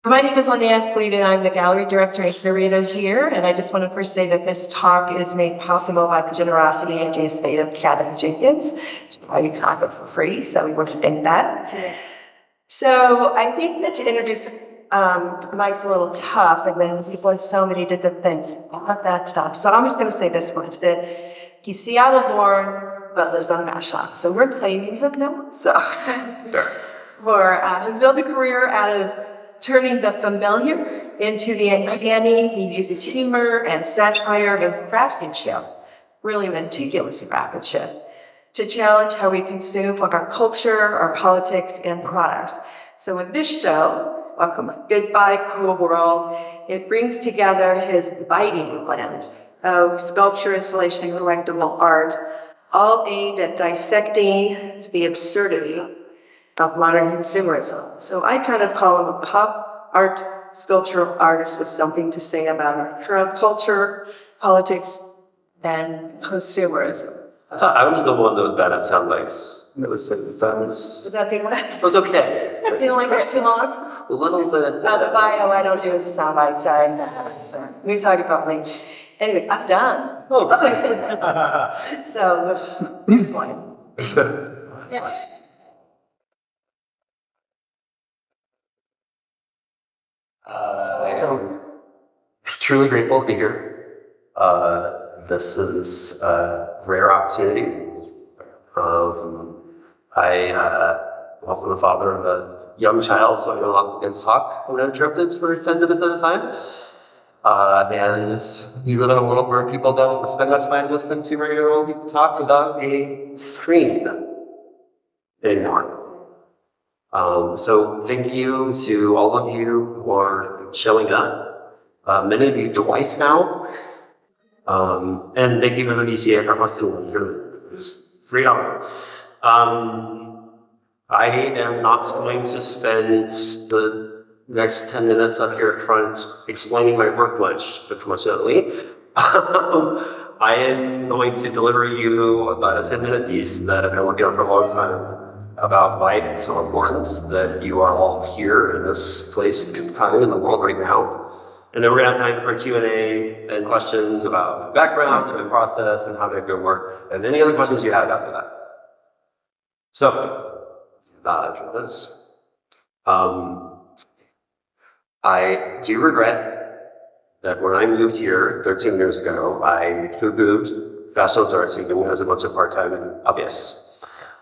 My name is Leavitt, and I'm the gallery director and curator here. And I just want to first say that this talk is made possible by the generosity and the estate of Kevin Jenkins, which is why you got it for free. So we want to thank that. So I think that to introduce Mike's a little tough, and then people have so many different things, all of that stuff. So I'm just going to say this much, that he's Seattle-born, but lives on Vashon. So we're claiming him now. So he's built a career out of turning the familiar into the uncanny. He uses humor and satire and craftsmanship, really meticulous craftsmanship, to challenge how we consume our culture, our politics, and products. So with this show, Welcome Goodbye Cruel World, it brings together his biting blend of sculpture, installation, and collectible art, all aimed at dissecting the absurdity of modern consumerism. So I kind of call him a pop art sculptural artist with something to say about our current culture, politics, and consumerism. I thought I was the one that was bad at sound bites. Was that the one? It was okay. You didn't like it too long? A little bit. The bio I don't do as a soundbite, sorry. We talk about me. Anyways, I'm done. Oh. So, here's one. Yeah. I'm truly grateful to be here. This is a rare opportunity. I also the father of a young child, so I know a lot of kids talk uninterrupted for 10 minutes at a time. And we live in a world where people don't spend much time listening to regular old people talk without a screen anymore. So thank you to all of you who are showing up. Many of you twice now. And thank you for the VCA for hosting this freedom. I am not going to spend the next 10 minutes up here at front explaining my work much, unfortunately. I am going to deliver you about a 10-minute piece that I've been working on for a long time about why it's so important that you are all here in this place and time in the world right now. And then we're going to have time for Q&A and questions about background and the process and how to go work, and any other questions you have after that. So, for this, I do regret that when I moved here 13 years ago, I moved Vashon's art student as a bunch of part-time hobbyists.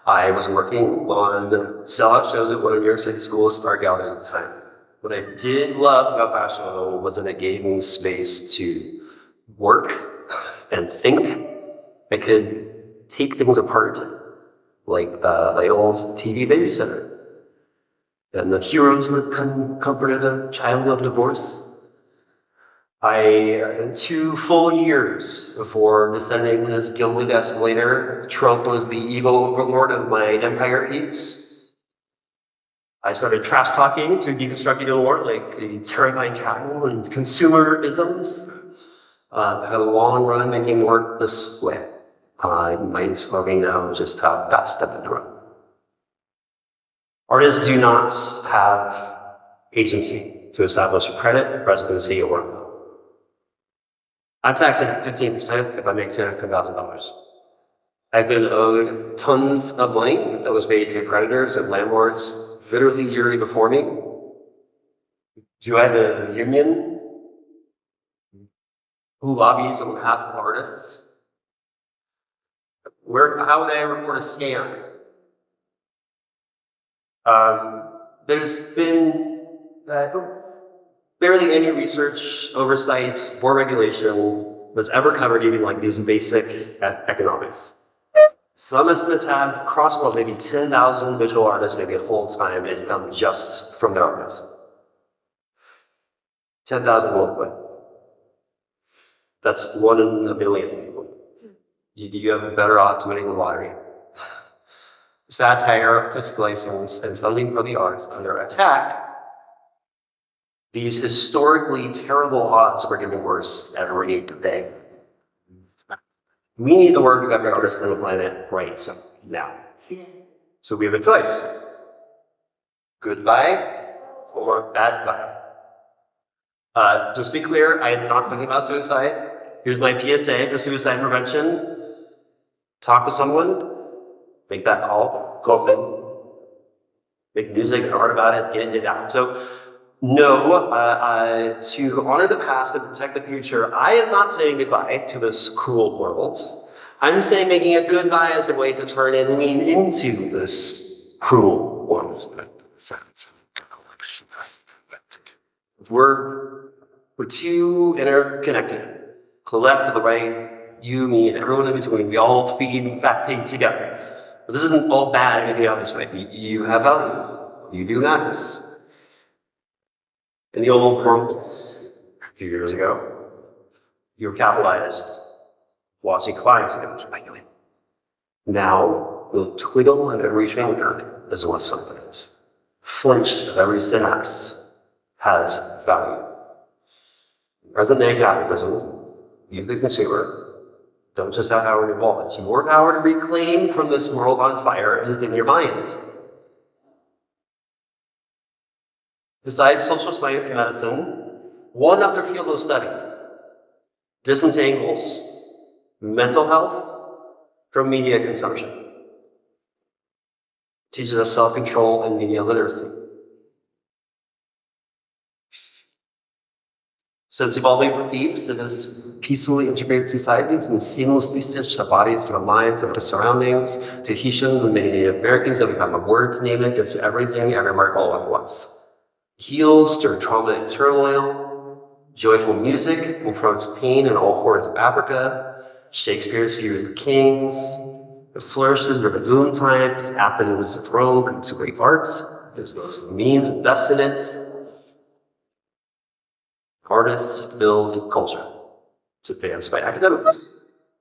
I was working on sellout shows at one of New York City School's art galleries at the time. What I did love about Vashon was that it gave me space to work and think. I could take things apart, like the old TV babysitter, and the heroes that comforted a child of divorce. 2 full years before descending this gilded escalator, Trump was the evil overlord of my empire piece. I started trash talking to deconstructing the war, like the terrifying capital and consumer isms. I had a long run making work this way. I might smoking now just how fast I've been run. Artists do not have agency to establish a credit, residency, or I'm taxed at 15% if I make $10,000. I've been owed tons of money that was paid to creditors and landlords literally yearly before me. Do I have a union who lobbies on behalf of artists? How would I report a scam? There's been barely any research, oversight, or regulation that's ever covered even like these basic economics. Some estimates have across the world maybe 10,000 visual artists, maybe a full-time income just from their artists. 10,000 worldwide. That's 1 in a billion people. You have better odds winning the lottery. Satire, artistic license, and funding for the arts under attack. These historically terrible odds are getting worse every day. We need the work of every artist on the planet right now. So we have a choice. Goodbye or bad bye. Just to be clear, I am not talking about suicide. Here's my PSA for suicide prevention. Talk to someone, make that call, go in, make music and art about it, get it out. So, no, to honor the past and protect the future, I am not saying goodbye to this cruel world. I'm saying making a goodbye as a way to turn and lean into this cruel world. We're too interconnected. To the left, to the right, you, me, and everyone in between. We all feed fat pig together. But this isn't all bad or anything out this way. You have value. You do matters. In the old world, a few years ago, you were capitalized, watching clients against you. Now, we'll twiddle at every finger as what something is. Flinch of every synapse has its value. Present-day capitalism, you the consumer, don't just have power in your wallets. Your power to reclaim from this world on fire is in your mind. Besides social science and medicine, one other field of study disentangles mental health from media consumption. Teaches us self-control and media literacy. Since evolving beliefs that has peacefully integrated societies and seamlessly stitched our bodies to our minds and to surroundings, Tahitians and many Native Americans have become a word to name it, gets everything everywhere all at once. Heals during trauma and turmoil, joyful music confronts pain in all corners of Africa, Shakespeare's Heroes of Kings, it flourishes during boom times, Athens of Rome, and to great arts. There's means invest in it. Artists build culture. It's advanced by academics.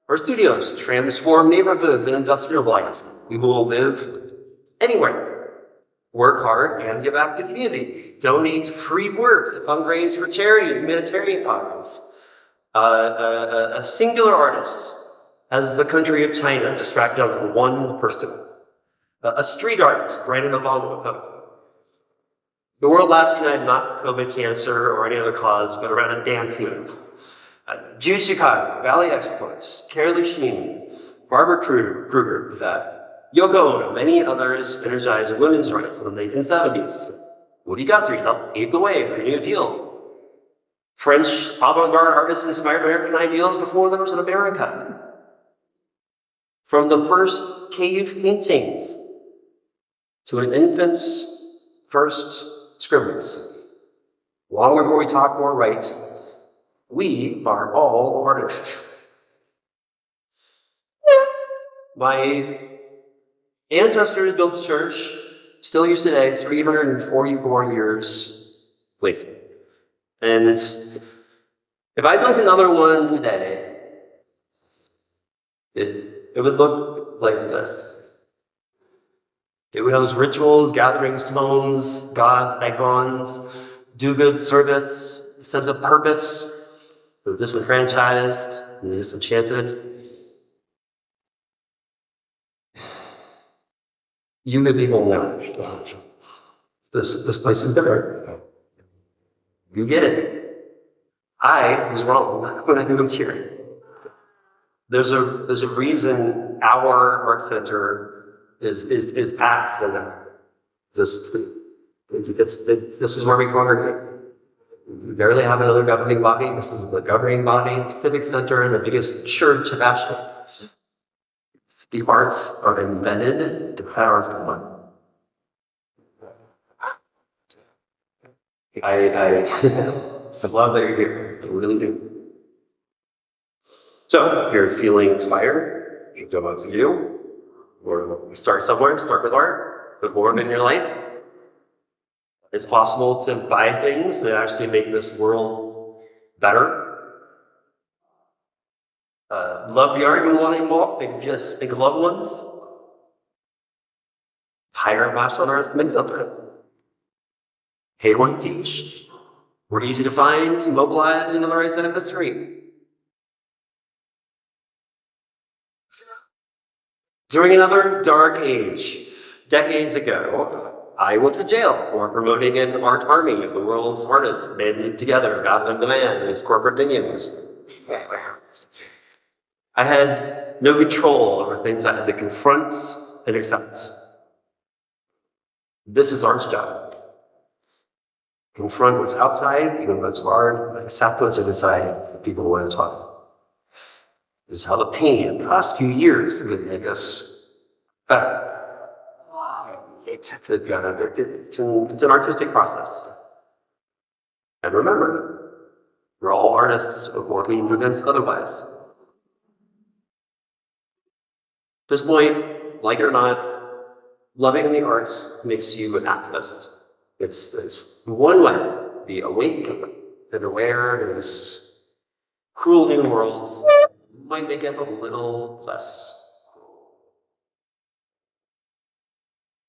Our studios transform neighborhoods and industrial lives. We will live anywhere. Work hard and give back to the community. Donate free work to fundraise for charity and humanitarian causes. A singular artist has the country of China distracted on one person. A street artist, Brandon Obama with hope. The world last united not COVID, cancer, or any other cause, but around a dance move. Jude Chicago, Valley Exports, Carolee Sheen, Barbara Kruger, Yoko Ono, many others energized women's rights in the 1970s. Woody Guthrie helped pave the way for the New Deal. French avant-garde artists inspired American ideals before there was an America. From the first cave paintings to an infant's first scribbles. Long before we talk or write, we are all artists. My ancestors built a church, still used today, 344 years later. And if I built another one today, it would look like this. It would have rituals, gatherings, tones, gods, icons, do-good service, a sense of purpose, the disenfranchised, and the disenchanted. You the people know. This place is different. You get it. I was wrong when I moved here. There's a reason our art center is at center. This is where we congregate. We barely have another governing body. This is the governing body, civic center, and the biggest church of Vashon. The arts are embedded to powers of one. I love that you're here. I really do. So, if you're feeling inspired, you go out to you. Or you start somewhere, start with art, with more in your life. It's possible to buy things that actually make this world better. Love the art you want to walk, think of loved ones. Hire a Vashon artist to make something. Pay one to teach. We're easy to find, mobilize, and memorize that of history. During another dark age, decades ago, I went to jail for promoting an art army of the world's artists banded together, out on demand in its corporate minions. I had no control over things I had to confront and accept. This is art's job. Confront what's outside, even what's hard, accept what's inside what people want to talk about. This is how the pain in the last few years would make us better. It's an artistic process. And remember, we're all artists working against otherwise. At this point, like it or not, loving the arts makes you an activist. It's one way to be awake and aware in this cruel new world. Might make it a little less.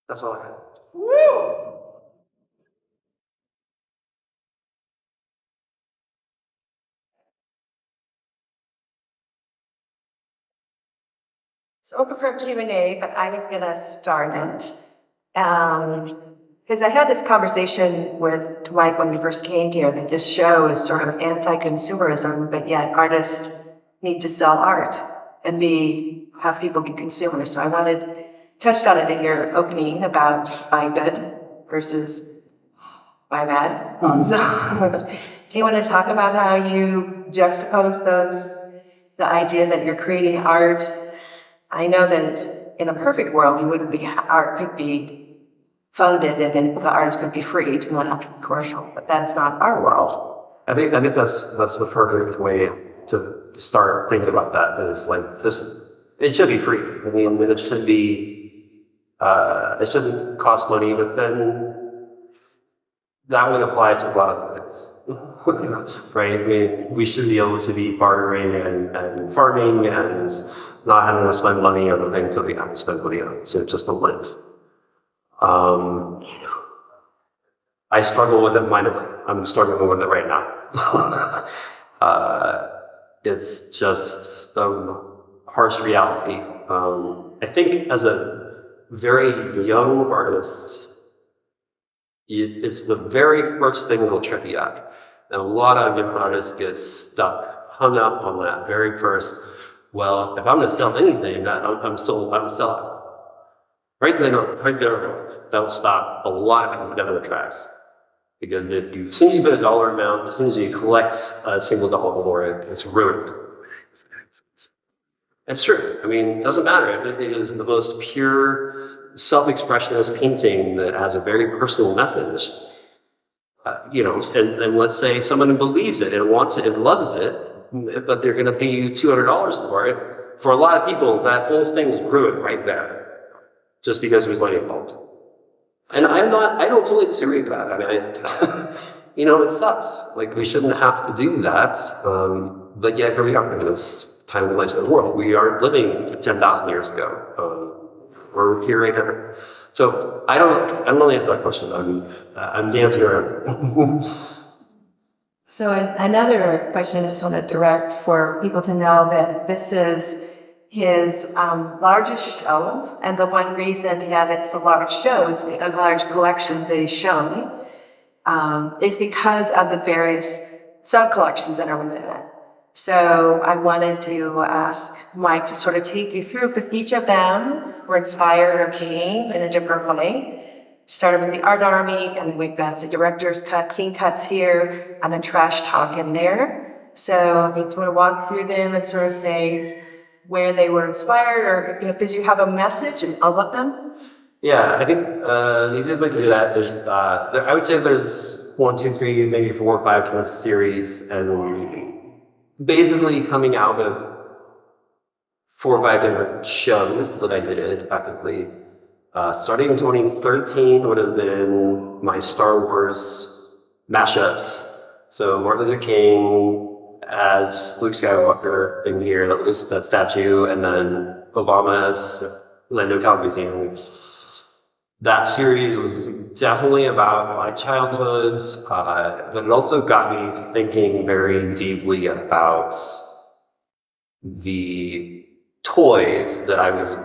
That's all I have. Woo! So open for Q&A, but I was gonna start it. Because I had this conversation with Dwight when we first came here, that this show is sort of anti-consumerism, but yet artists need to sell art and have people be consumers. So touched on it in your opening about buy good versus buy bad. So do you want to talk about how you juxtapose the idea that you're creating art? I know that in a perfect world, art could be funded and then the artists could be free to not have to be commercial, but that's not our world. I think that's the perfect way to start thinking about that. Is like this. It should be free. I mean, it should be. It shouldn't cost money, but then that would apply to a lot of things, right? I mean, we should be able to be bartering and farming and not having to spend money on the things that we have to spend money on, so just to live. I struggle with it mightily. I'm struggling with it right now. It's just harsh reality. I think as a very young artist, it's the very first thing that'll trip you up. And a lot of young artists get stuck, hung up on that very first, well, if I'm going to sell anything, I'm selling. Right there, that'll stop a lot of them in the tracks. Because as soon as you put a dollar amount, as soon as you collect a single dollar for it, it's ruined. It's true. I mean, it doesn't matter. It is the most pure self-expressionist painting that has a very personal message. And let's say someone believes it and wants it and loves it, but they're going to pay you $200 for it. For a lot of people, that whole thing was ruined right there, just because it was money involved. And I don't totally disagree with that. I mean, it sucks. Like, we shouldn't have to do that. But yet, here we are in this time and place in the world. We aren't living 10,000 years ago. We're here right now. So I don't really answer that question. I'm dancing around. So another question I just want to direct for people to know that this is his largest show, and the one reason that it's a large show, is a large collection that he's shown, is because of the various sub-collections that are within it. So I wanted to ask Mike to sort of take you through, because each of them were inspired or came in a different way. Started with the art army, and we've got the director's cut, clean cuts here, and then trash talk in there. So I think you want to walk through them and sort of say where they were inspired, or because you have a message in all of them. Yeah, I think the easiest way to do that is I would say there's 1, 2, 3, maybe 4 or 5 different series, and basically coming out of 4 or 5 different shows that I did effectively. Starting in 2013 would have been my Star Wars mashups. So Martin Luther King as Luke Skywalker in here, that statue, and then Obama as Lando Calrissian. That series was definitely about my childhood, but it also got me thinking very deeply about the toys that I was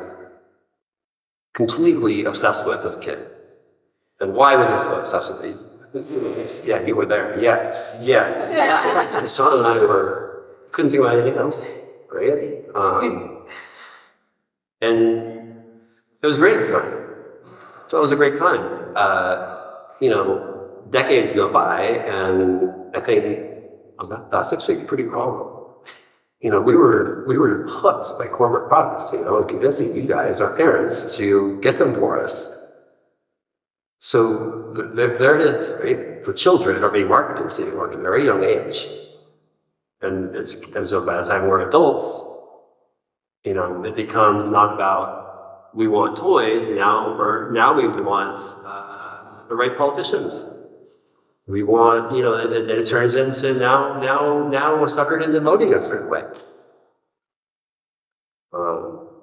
completely obsessed with as a kid. And why was I so obsessed with it? Yeah, you were there. Yeah. So Sean and I couldn't think about anything else, right? And it was great at the time. So it was a great time. Decades go by, and I think that's actually pretty cool. We were hooked by corporate products, convincing you guys, our parents, to get them for us. So there it is, right? The children are being marketed to at a very young age. And so by the time we're adults, it becomes not about we want toys now, or now we want the right politicians. We want, and it turns into now we're suckered into voting a certain way.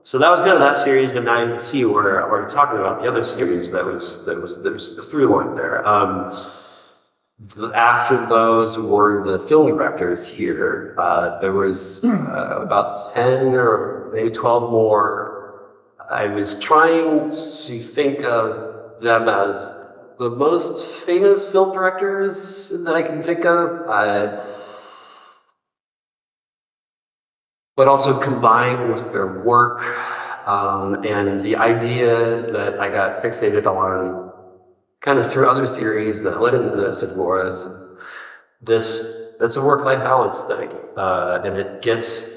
So that was kind of that series, and now you can see where we're talking about the other series that was the through line there. After those were the film directors here. There was about 10 or maybe 12 more. I was trying to think of them as the most famous film directors that I can think of. But also combined with their work and the idea that I got fixated on kind of through other series that led into this was it's a work-life balance thing. And it gets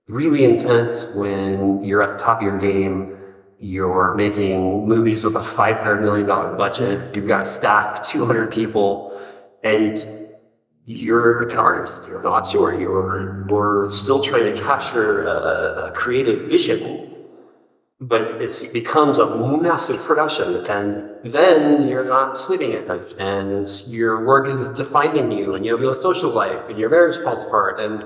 really intense when you're at the top of your game, you're making movies with a $500 million budget, you've got a staff of 200 people, and you're an artist, you're an auteur, you're still trying to capture a creative vision, but it becomes a massive production, and then you're not sleeping at night, and your work is defining you, and you have a social life, and your marriage falls apart, and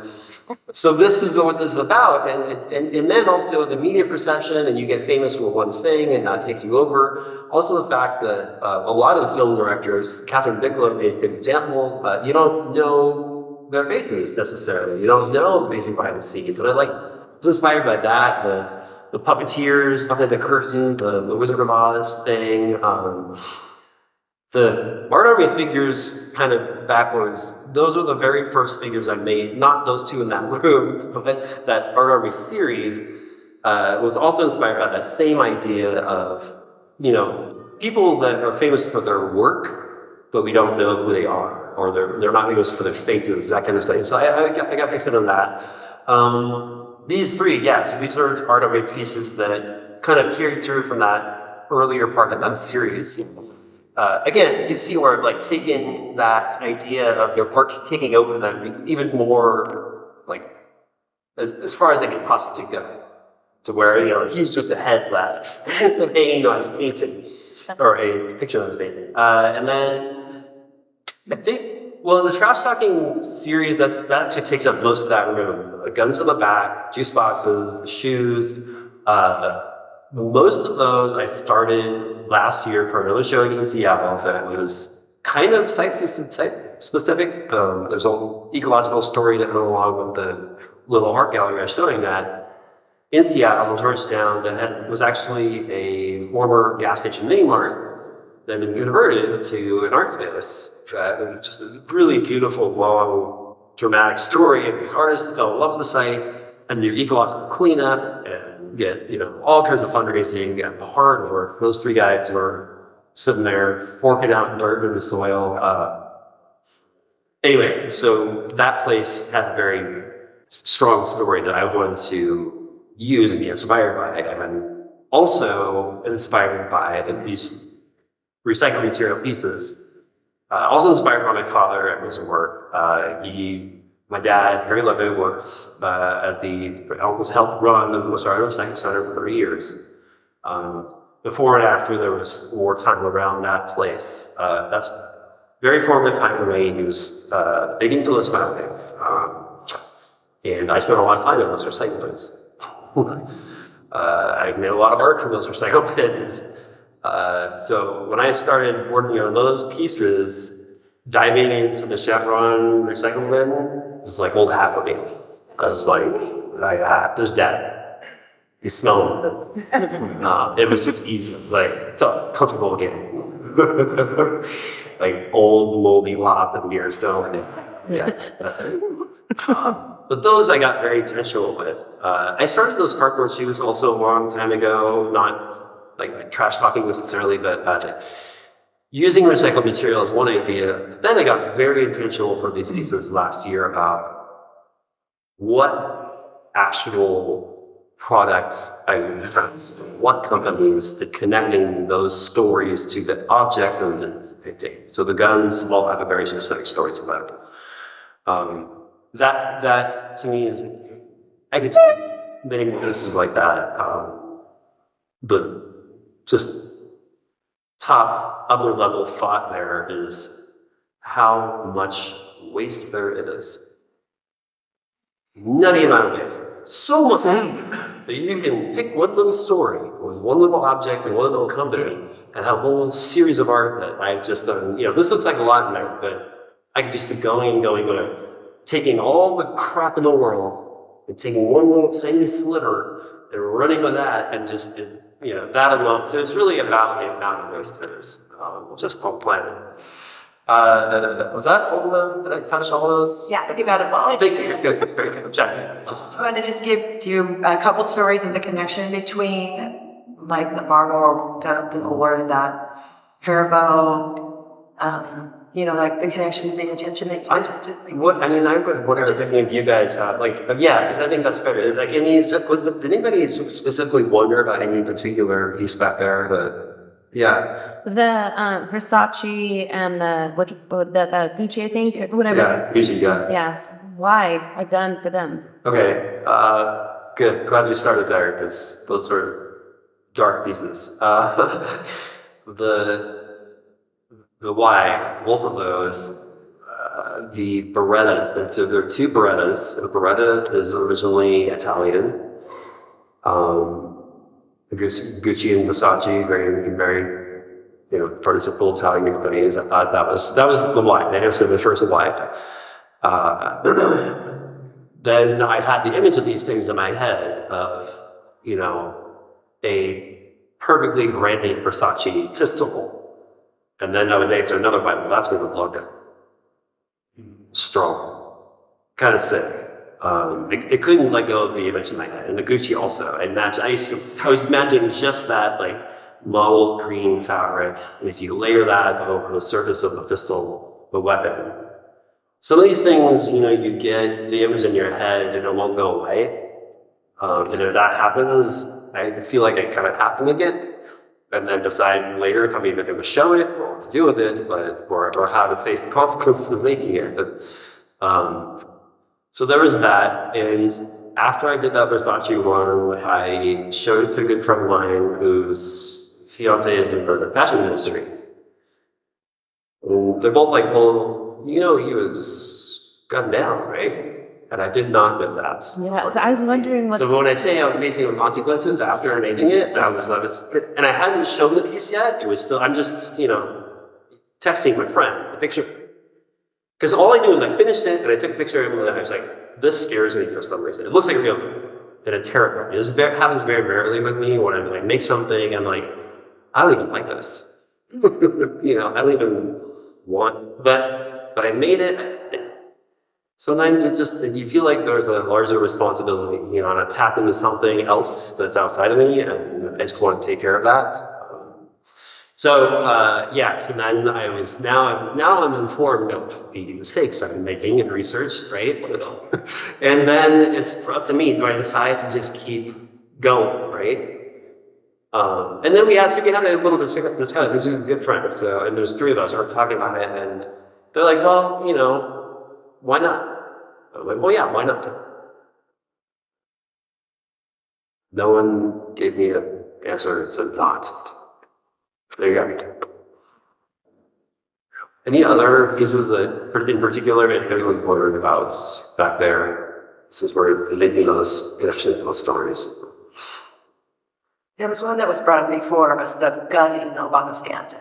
so this is what this is about, and then also the media perception, and you get famous for one thing, and that takes you over. Also the fact that a lot of the film directors, Catherine Bigelow made a good example, you don't know their faces necessarily. You don't know amazing behind the scenes. And I was inspired by that, the puppeteers behind the curtain, the Wizard of Oz thing, the Art Army figures kind of backwards. Those were the very first figures I made, not those two in that room, but that Art Army series was also inspired by that same idea of, people that are famous for their work, but we don't know who they are, or they're not famous for their faces, that kind of thing. So I got fixed on that. These three, yes, these are Art Army pieces that kind of carried through from that earlier part of that series. Again, you can see where taking that idea of your park taking over them even more, as far as they can possibly go, to where he's just a head left hanging on his painting, or a picture of his painting, and then I think, well, in the trash talking series, that actually takes up most of that room. Guns on the back, juice boxes, shoes. Most of those I started last year for another showing in Seattle that was kind of site-specific. There's an ecological story that went along with the little art gallery I was showing that in Seattle, Georgetown, that was actually a former gas station mini mart that had been converted to an art space. Just a really beautiful, long, dramatic story. And the artists fell in love with the site and do ecological cleanup and get, all kinds of fundraising and hard work. Those three guys were sitting there forking out dirt in the soil. Anyway, so that place had a very strong story that I wanted to use and be inspired by. And also inspired by these recycled material pieces. Also inspired by my father and his work. My dad, Harry Leavitt, works helped run the Mosardo Recycling Center for 30 years. Before and after, there was more time around that place. That's very formative time for me. He was big influence about me. And I spent a lot of time in those recycle bins. I made a lot of art from those recycle bins. So when I started working on those pieces, diving into the Chevron recycle bin was like old hat for me. I was like, this dead. You smell it. It was just easy, like, felt comfortable again. Like old moldy lot of beer still. Yeah, that's it. But those I got very intentional with. I started those cardboard shoes also a long time ago, not like trash talking necessarily, but using recycled material is one idea. Then I got very intentional for these pieces last year about what actual products I would what companies, the connecting those stories to the object and the depicting. So the guns all have a very specific story to them. That to me is, I could take many more cases like that, but just top upper level thought there is how much waste there is. Nutty amount of waste. So much that you can pick one little story with one little object and one little company and have a whole series of art that I've just done. This looks like a lot now, but I could just be going and going, taking all the crap in the world and taking one little tiny sliver and running with that and just, that alone. So it's really about the amount of waste there is, just on planet. Was that all of them? Did I finish all those? Yeah, you got it all. Thank you. Good. Very good. Jack. I want to just give you a couple stories of the connection between, like, the marble dump or that Verbo, like the connection, the intention. What are thinking of you guys have? Because I think that's fair. Like, did anybody specifically wonder about any particular piece back there? Yeah. The Versace and the Gucci, I think, whatever. Yeah, it's Gucci, yeah. Yeah. Why? I've done for them. Okay. Good. Glad you started there because those were dark pieces. The why, both of those, the Berettas, there are two Berettas. The Beretta is originally Italian. Gucci and Versace, very, prototypical Italian companies. I thought that was the why. That answered the first why. Then I had the image of these things in my head of, a perfectly branded Versace pistol. And then I would answer another why. Well, that's going to look strong, kind of sick. It couldn't let go of the image in my head, and the Gucci also. I was imagining just that, like, mottled green fabric, and if you layer that over the surface of the pistol, the weapon. Some of these things, you get the image in your head and it won't go away. And if that happens, I feel like I kind of have to make it, and then decide later if I'm even going to show it or what to do with it, or how to face the consequences of making it. So there was that, and after I did that Versace one, I showed it to a good friend of mine whose fiance is in the fashion industry. And they're both like, well, he was gunned down, right? And I did not know that. Yeah, so I was wondering what... So when I say I'm facing the consequences after making it, and I hadn't shown the piece yet, it was still, I'm just, texting my friend the picture. Because all I knew is I finished it, and I took a picture of it, and I was like, this scares me for some reason. It looks like a real thing, and it terrifies me. It happens very rarely with me when I make something, and I don't even like this. I don't even want, but I made it. Sometimes you feel like there's a larger responsibility, and I tap into something else that's outside of me, and I just want to take care of that. So then I was, now I'm informed of the mistakes I've been making in research, right? And then it's up to me, do I decide to just keep going, right? And then we had a little discussion, this is a good friend, and there's three of us who are talking about it, and they're like, well, why not? I'm like, well, yeah, why not? No one gave me an answer to not. There you go. Any other pieces that, in particular, anybody was worried about back there, since we're making those connections to those stories? There was one that was brought up before, was the gun in Obama's Stanton.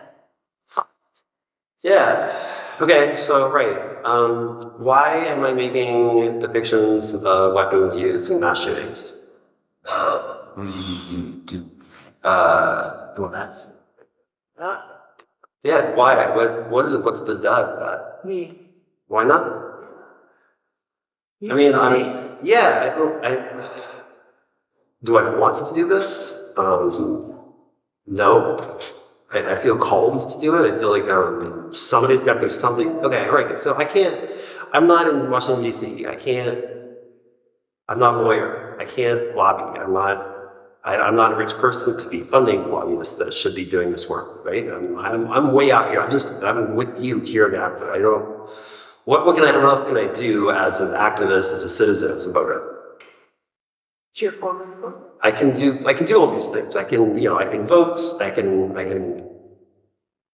Yeah. Okay, so why am I making depictions of weapons used in mass shootings? Well, that's yeah. Why? What's the dud of that? Me. Why not? I mean, yeah. Do I want to do this? No. I feel called to do it. I feel like somebody's got to do something. Okay, right. So I'm not in Washington, D.C. I'm not a lawyer. I can't lobby. I'm not a rich person to be funding lobbyists that should be doing this work, right? I'm way out here. I'm with you here now, but I don't, what else can I do as an activist, as a citizen, as a voter? I can do all these things. I can vote. I can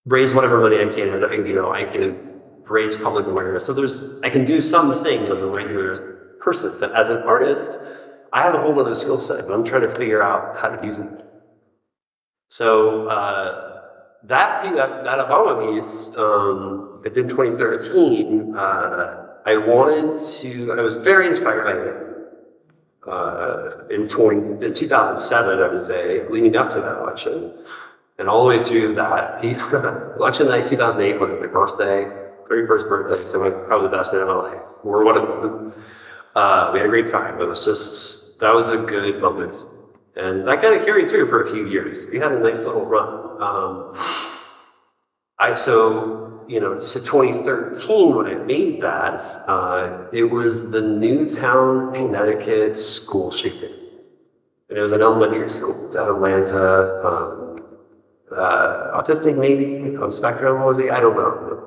raise whatever money I can. I can raise public awareness. So I can do some things as a regular person. But as an artist, I have a whole other skill set, but I'm trying to figure out how to use it. So that Obama piece, I did in 2013. I was very inspired by it. In 2007, I was leading up to that election, and all the way through that election night, 2008 was my birthday, 31st birthday, so probably the best day of my life. We had a great time. That was a good moment, and that kind of carried through for a few years. We had a nice little run. To 2013, when I made that, it was the Newtown, Connecticut school shooting. And it was an elementary school. It was out of Atlanta. Autistic, maybe, on spectrum, was he? I don't know.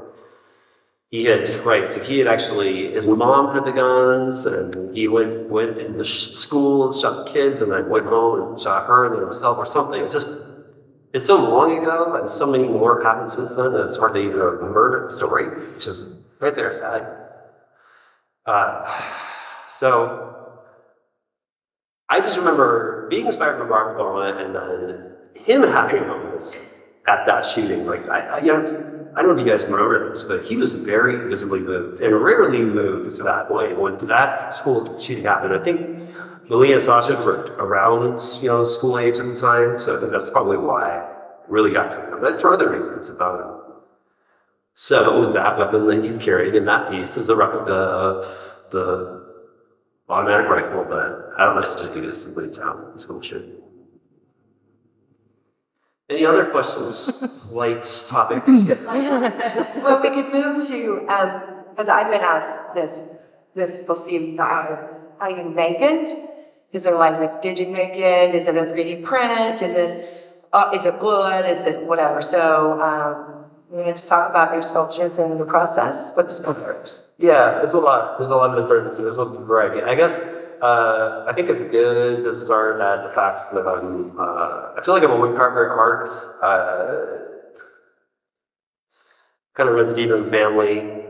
So he had actually, his mom had the guns, and he went in the school and shot the kids, and then went home and shot her and then himself or something. It's so long ago, and so many more happened since then, that it's hard to even remember the story, which is right there sad. So I just remember being inspired by Barack Obama, and then him having moments at that shooting. Like I don't know if you guys remember this, but he was very visibly moved, and rarely moved that way when that school shooting happened. I think Malia and Sasha were around, school age at the time, so I think that's probably why I really got to him. But for other reasons about him. So that weapon that he's carrying in that piece is a replica of the automatic rifle that I don't know to do this in Town school shooting. Any other questions, light topics? Well, we could move to, because I've been asked this, we'll see how you make it. Is there like did you make it? Is it a 3D print? Is it wood? Is it whatever? So we're going to just talk about your sculptures and the process with the sculptures. Yeah, there's a lot of different, there's a variety. I guess, I think it's good to start at the fact that I feel like I'm a woodcarver at heart. Kind of runs deep in the family.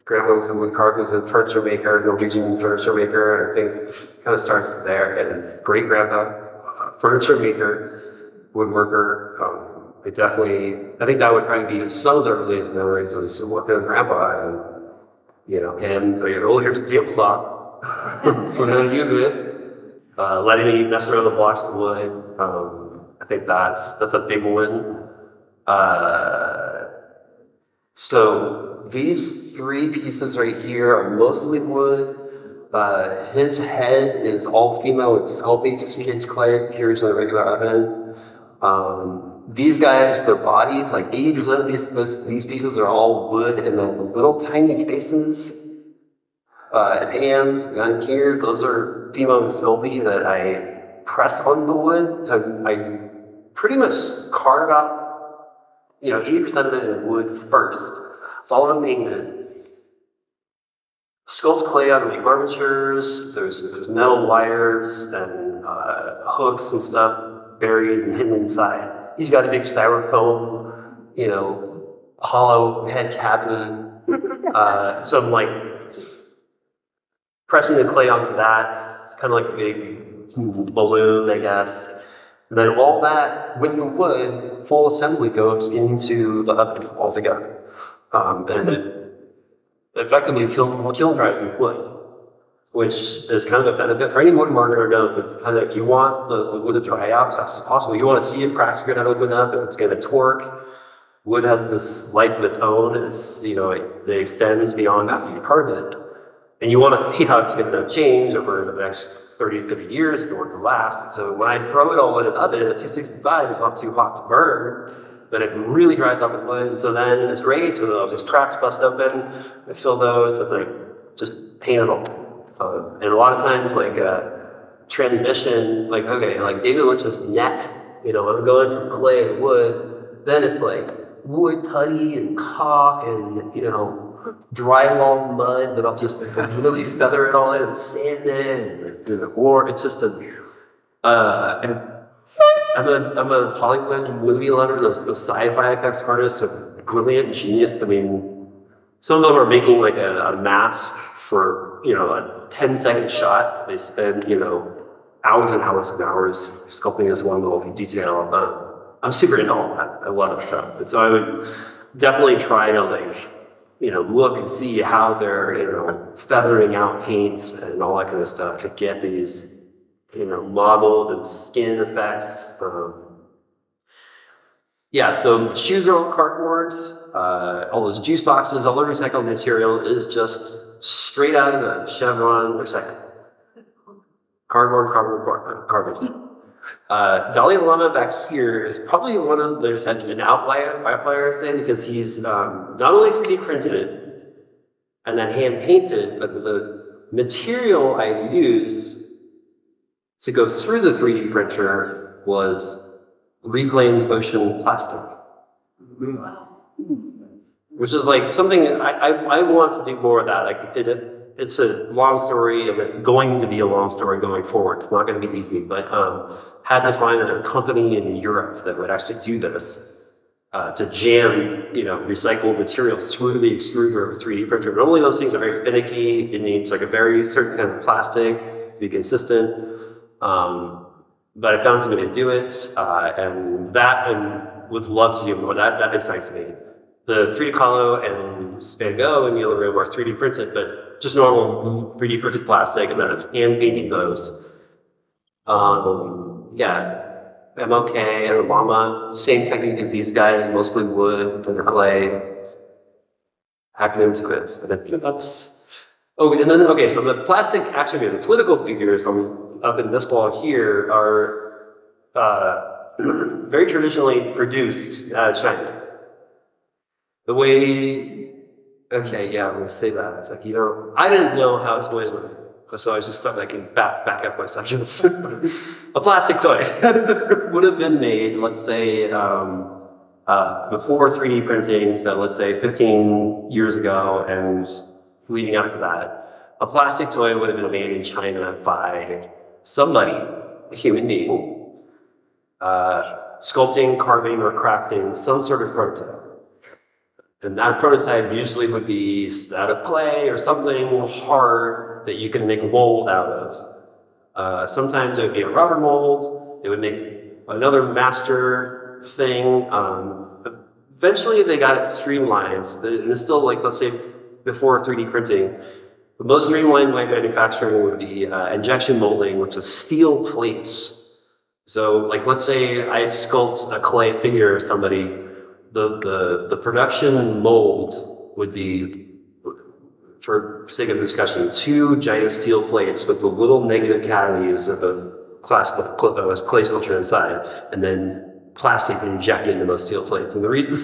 Grandma was a woodcarver, was a furniture maker, Norwegian furniture maker. I think kind of starts there. And great grandpa, furniture maker, woodworker. I think that would probably be some of the earliest memories was working with grandpa and here's the table saw. So we're gonna use it. Letting me mess around the blocks of wood. I think that's a big one. So these three pieces right here are mostly wood. His head is all female with sculpting, just kids clay, cured in a regular oven. These guys, their bodies, like 80% of these pieces are all wood, and then little tiny faces, hands, gun here, those are female sculpting that I press on the wood. So I pretty much carve out, 80% of it in wood first. So all I'm making sculpt clay out of the armatures. There's metal wires and hooks and stuff buried and hidden inside. He's got a big styrofoam, hollow head cavity. So I'm like pressing the clay onto that. It's kind of like a big balloon, I guess. And then all that with the wood, full assembly goes into the oven altogether. And it effectively kiln dries the wood. which is kind of a benefit for any wood marketer knows. It's kind of, you want the wood to dry out as fast as possible. You want to see if cracks are going to open up and it's going to torque. Wood has this life of its own. It's, it extends beyond that being part of it. And you want to see how it's going to change over the next 30 to 50 years if you want it to last. So when I throw it all in an oven at 265, it's not too hot to burn, but it really dries out the wood. And so then it's great. So those cracks bust open, I fill those, and like just paint it all. And a lot of times, like transition, like David Lynch's neck, when I'm going from clay to wood, then it's like wood putty and caulk and drywall mud that I'll just really feather it all in and sand it, or it's just I'm a Hollywood movie lover. Those sci-fi effects artists are brilliant, genius. I mean, some of them are making like a mask for a 10-second shot. They spend hours and hours and hours sculpting this one little detail. I'm super into all that. I love that stuff. And so I would definitely try to look and see how they're feathering out paints and all that kind of stuff to get these modeled and skin effects. So shoes are all cardboard. All those juice boxes, all the recycled material is just straight out of the Chevron recycling. Cardboard. Dalai Lama back here is probably there's an outlier, I'd say, because he's not only 3D printed it and then hand painted, but the material I used to go through the 3D printer was reclaimed ocean plastic. Which is like something I want to do more of that. Like it's a long story, and it's going to be a long story going forward. It's not going to be easy, but had to find a company in Europe that would actually do this to jam, recycled materials through the extruder of a 3D printer. But only those things are very finicky. It needs like a very certain kind of plastic to be consistent. But I found somebody to do it, and would love to do more. That excites me. The 3D Colo and Van Gogh and Yellow Room are 3D printed, but just normal 3D printed plastic, and then I'm hand painting those. MLK and Obama, same technique as these guys, mostly wood and clay. Acronyms quiz. So the plastic actually, the political figures up in this wall here are very traditionally produced out of China. The way, I'm gonna say that. It's like, I didn't know how toys were, so I just thought I could back up my sections. A plastic toy would have been made, let's say, before 3D printing, so let's say 15 years ago and leading up to that. A plastic toy would have been made in China by somebody, a human being, sculpting, carving, or crafting some sort of prototype. And that prototype usually would be out of clay or something hard that you can make a mold out of. Sometimes it would be a rubber mold. It would make another master thing. Eventually they got it streamlined. And it's still like, let's say, before 3D printing, the most streamlined way of manufacturing would be injection molding, which is steel plates. So like, let's say I sculpt a clay figure of somebody. The production mold would be, for sake of discussion, 2 giant steel plates with the little negative cavities of a clay sculpture inside, and then plastic injected into those steel plates. And the reason for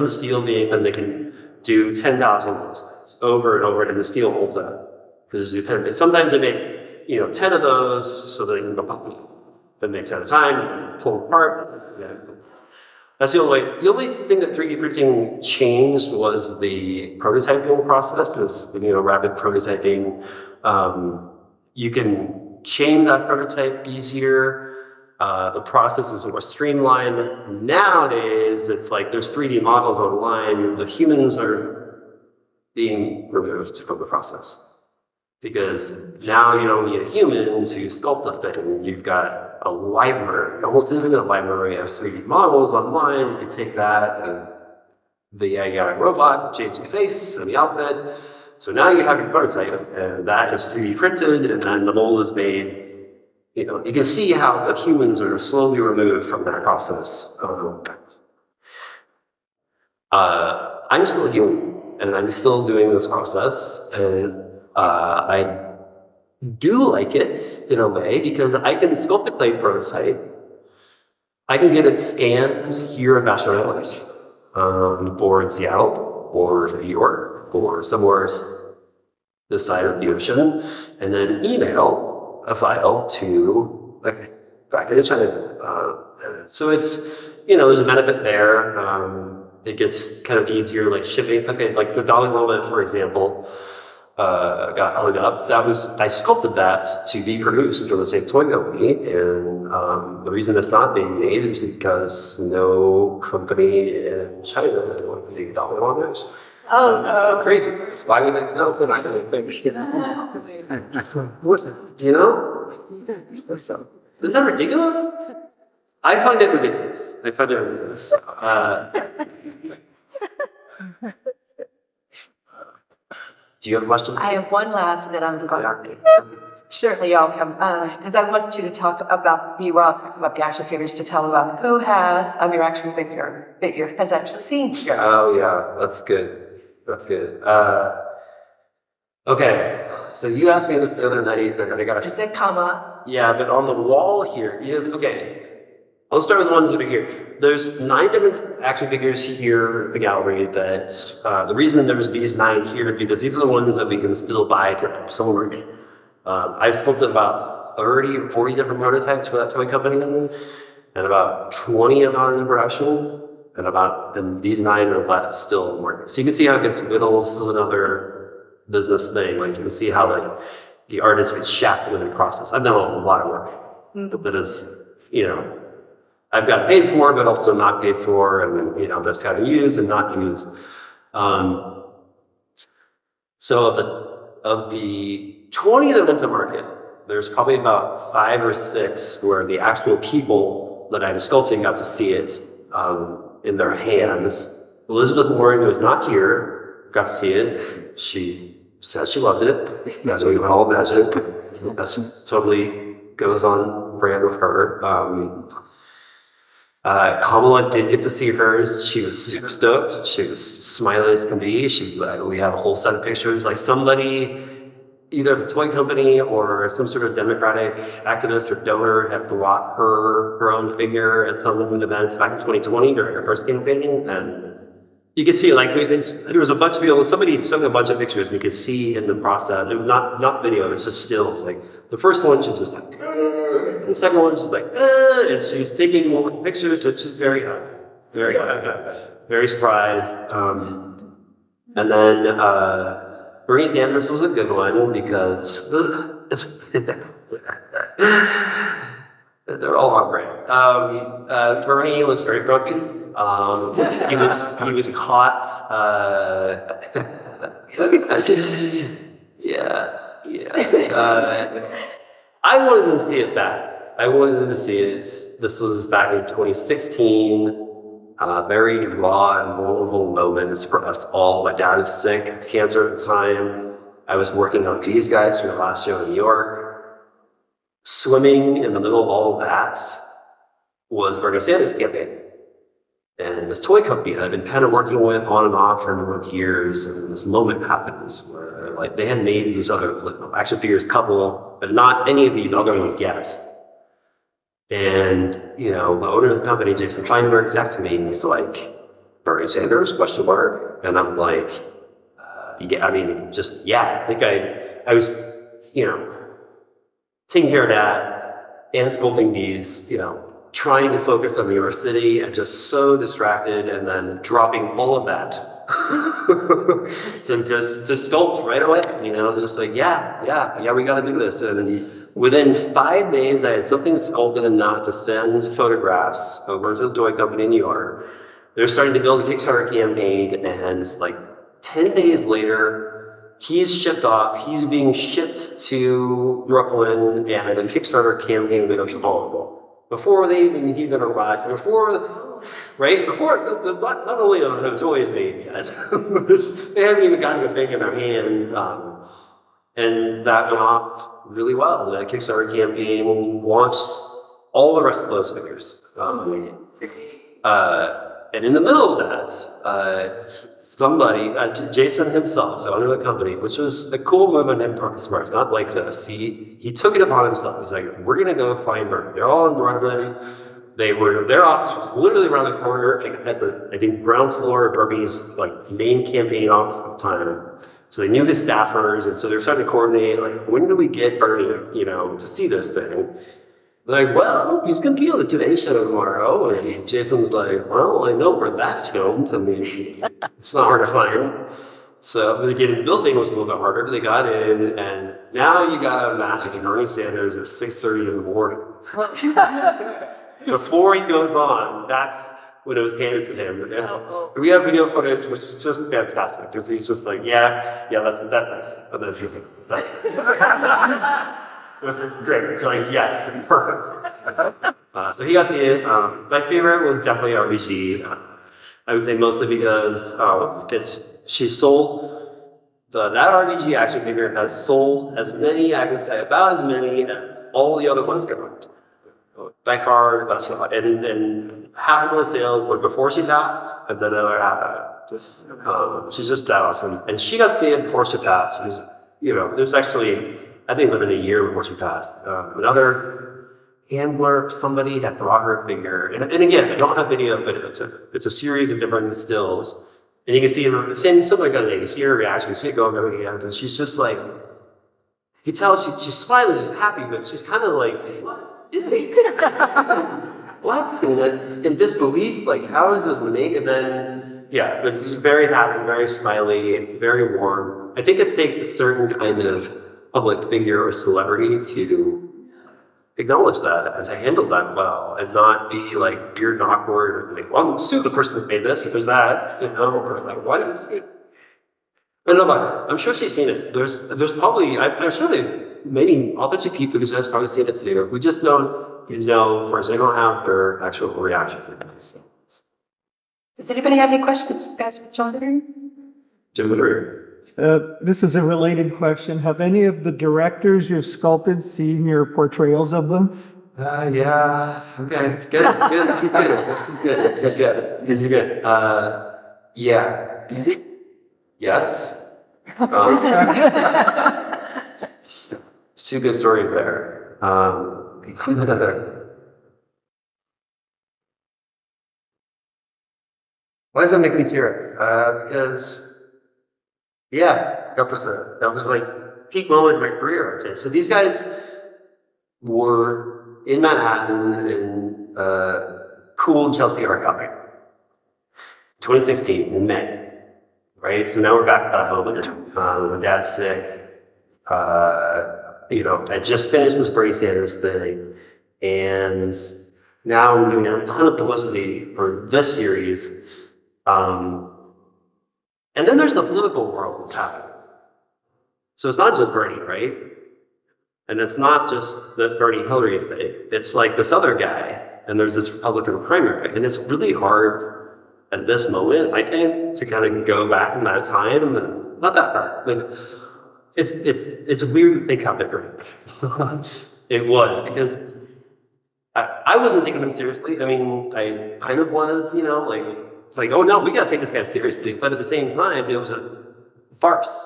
the steel being that they can do 10,000 of those over and over, and the steel holds up. Because sometimes they make 10 of those, so they can then make 10 at a time, and pull them apart. That's the only way. The only thing that 3D printing changed was the prototyping process. This, rapid prototyping. You can chain that prototype easier. The process is more streamlined. Nowadays, it's like there's 3D models online. The humans are being removed from the process. Because now you don't need a human to sculpt the thing. You've got a library, almost infinite library of 3D models online. You can take that and the AI robot, change the face and the outfit, So now you have your prototype, and that is 3D printed, and then the mold is made. You can see how the humans are slowly removed from that process. I'm still human, and I'm still doing this process, and I do like it in a way because I can sculpt a clay prototype. I can get it scanned here in Vashon Island, or in Seattle, or New York, or somewhere this side of the ocean, and then email a file to back in China. So it's there's a benefit there. It gets kind of easier, like shipping. Okay, like the Dalai Lama, for example, got hung up. I sculpted that to be produced for the same toy company, and the reason it's not being made is because no company in China wants to do Dalai Lamas. Oh, no. Crazy. Why would they? No, they're not going to think. Isn't that ridiculous? I find it ridiculous. Do you have a question? I have one last that I'm going to certainly y'all have, because I want you to talk about, you all talk about the action figures to tell about who has your action figure has actually seen. Oh yeah, that's good. Okay, so you asked me this the other night, and I got Just said comma. Yeah, but on the wall here is, okay, I'll start with the ones that are here. There's 9 different action figures here in the gallery that, the reason there's these 9 here is because these are the ones that we can still buy somewhere. I've sculpted about 30 or 40 different prototypes for that toy company, and about 20 of them in production, and these 9 are left still working. So you can see how it gets whittled. This is another business thing. Like you can see how the artist gets shafted in the process. I've done a lot of work that is, I've got paid for, but also not paid for, and that's how to use and not used. So of the 20 that went to market, there's probably about 5 or 6 where the actual people that I was sculpting got to see it in their hands. Elizabeth Warren, who is not here, got to see it. She said she loved it, as we would all imagine. That's totally goes on brand with her. Kamala did get to see hers. She was super stoked. She was smiley as can be. We have a whole set of pictures. Like somebody, either the toy company or some sort of Democratic activist or donor had brought her own figure at some events back in 2020 during her first campaign. And you can see, like, there was a bunch of people, somebody took a bunch of pictures we could see in the process. It was not video, it was just stills. Like, the first one, she was like, and the second one, she's like, and she's taking multiple pictures. It's just very surprised. And then Bernie Sanders was a good one because they're all on brand. Bernie was very broken. He was caught. I wanted them to see it back. I wanted them to see it. This was back in 2016. Very raw and vulnerable moments for us all. My dad was sick, cancer at the time. I was working on these guys for the last show in New York. Swimming in the middle of all of that was Bernie Sanders' campaign. And this toy company that I've been kind of working with on and off for a number of years, and this moment happens where like they had made these other action figures couple, but not any of these other ones yet. And the owner of the company, Jason Feinberg, is asking me, and he's like, Bernie Sanders, question mark? And I'm like, I think I was, taking care of that and sculpting these, trying to focus on New York City and just so distracted, and then dropping all of that to sculpt right away. Just like, we got to do this. And within 5 days, I had something sculpted enough to send photographs over to the toy company in New York. They're starting to build a Kickstarter campaign, and it's like 10 days later, he's shipped off. He's being shipped to Brooklyn, and the Kickstarter campaign becomes vulnerable. Before they even arrived, before right? Before, not only are the toys made yet, they haven't even gotten the thing in their hand. And that went off really well. The Kickstarter campaign launched all the rest of those figures. And in the middle of that, somebody, Jason himself, the owner of the company, which was a cool move on him from Smarts, not like this. He took it upon himself. He's like, we're going to go find Bernie. They're all in Brooklyn. Their office was literally around the corner at the, I think, ground floor of Bernie's like main campaign office at the time. So they knew the staffers, and so they're starting to coordinate, like, when do we get Bernie, to see this thing? They're like, well, he's going to be on the Today Show tomorrow. And Jason's like, well, I know where that's filmed. I mean, it's not hard to find. So the getting the building was a little bit harder, but they got in, and now you got to imagine Bernie Sanders at 6:30 in the morning. Before he goes on, that's when it was handed to him. And we have video footage, which is just fantastic, because he's just like, yeah, that's nice. And then he's like, that's it was great. You're like, yes, perfect. So he got to see it. My favorite was definitely RBG. I would say mostly because she sold, that RBG action figure has sold as many, I would say about as many as all the other ones got. By far the best. And half of those sales were before she passed, and then another half she's just that awesome. And she got to see it before she passed. It was, there's actually, I think, within a year before she passed, another handler, somebody that brought her a figure. And again, I don't have video, but it's a series of different stills. And you can see the same similar kind of thing. You see her reaction, you see it going over the hands, and she's just like, you can tell she's smiling, she's happy, but she's kind of like, what is it? What? And in disbelief, like, how is this made? And then, yeah, but she's very happy, very smiley, it's very warm. I think it takes a certain kind of public figure or celebrity to acknowledge that and to handle that well, and not be like weird and awkward, and like, well, I'm gonna sue the person who made this, if there's that, or like, why didn't you see it? I don't know about her. I'm sure she's seen it. There's probably, I'm sure I'll bet you people who have probably seen it too. We just don't, personally, I don't have their actual reaction to it. So. Does anybody have any questions, guys, for John? This is a related question. Have any of the directors you've sculpted seen your portrayals of them? Yeah. Okay. It's good. This is good. Yeah. Yes. It's two good stories there. Why does that make me tear up? Because, yeah, that was like peak moment in my career, I'd say. So these guys were in Manhattan in cool Chelsea Art Gallery, 2016 in May. Right, so now we're back at that moment. My dad's sick. I just finished this Bernie Sanders thing, and now I'm doing a ton of publicity for this series. And then there's the political world that's happening. So it's not just Bernie, right? And it's not just the Bernie Hillary debate. It's like this other guy, and there's this Republican primary, and it's really hard at this moment, I think, to kind of go back in that time, and not that far. Like, it's weird to think how different it was, because I wasn't taking him seriously. I mean, I kind of was, it's like, oh no, we gotta take this guy seriously. But at the same time, it was a farce.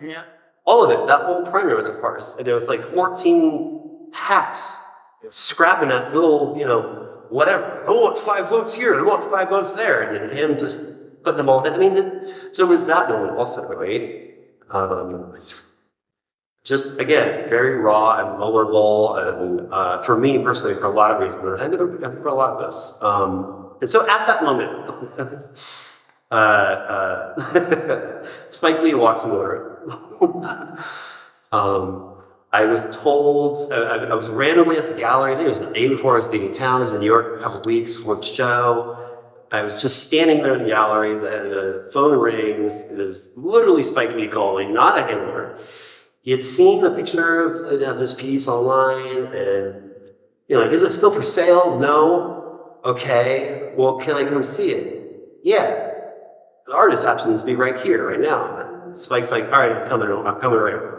Yeah. All of it, that whole primary was a farce. And there was like 14 hacks scrapping at little, whatever. I want 5 votes here, I want 5 votes there. And then him just putting them all down. I mean, so was that moment also, right? Just, again, very raw and vulnerable. And for me personally, for a lot of reasons, I never for a lot of this. And so at that moment, Spike Lee walks in the room. I was told, I was randomly at the gallery, I think it was the day before I was being in town, I was in New York a couple of weeks for a show. I was just standing there in the gallery, the phone rings, it is literally Spike Lee calling, not a handler. He had seen the picture of this piece online, and, like, is it still for sale? No. okay, well, can I come see it? Yeah, the artist happens to be right here, right now. Spike's like, all right, I'm coming right over.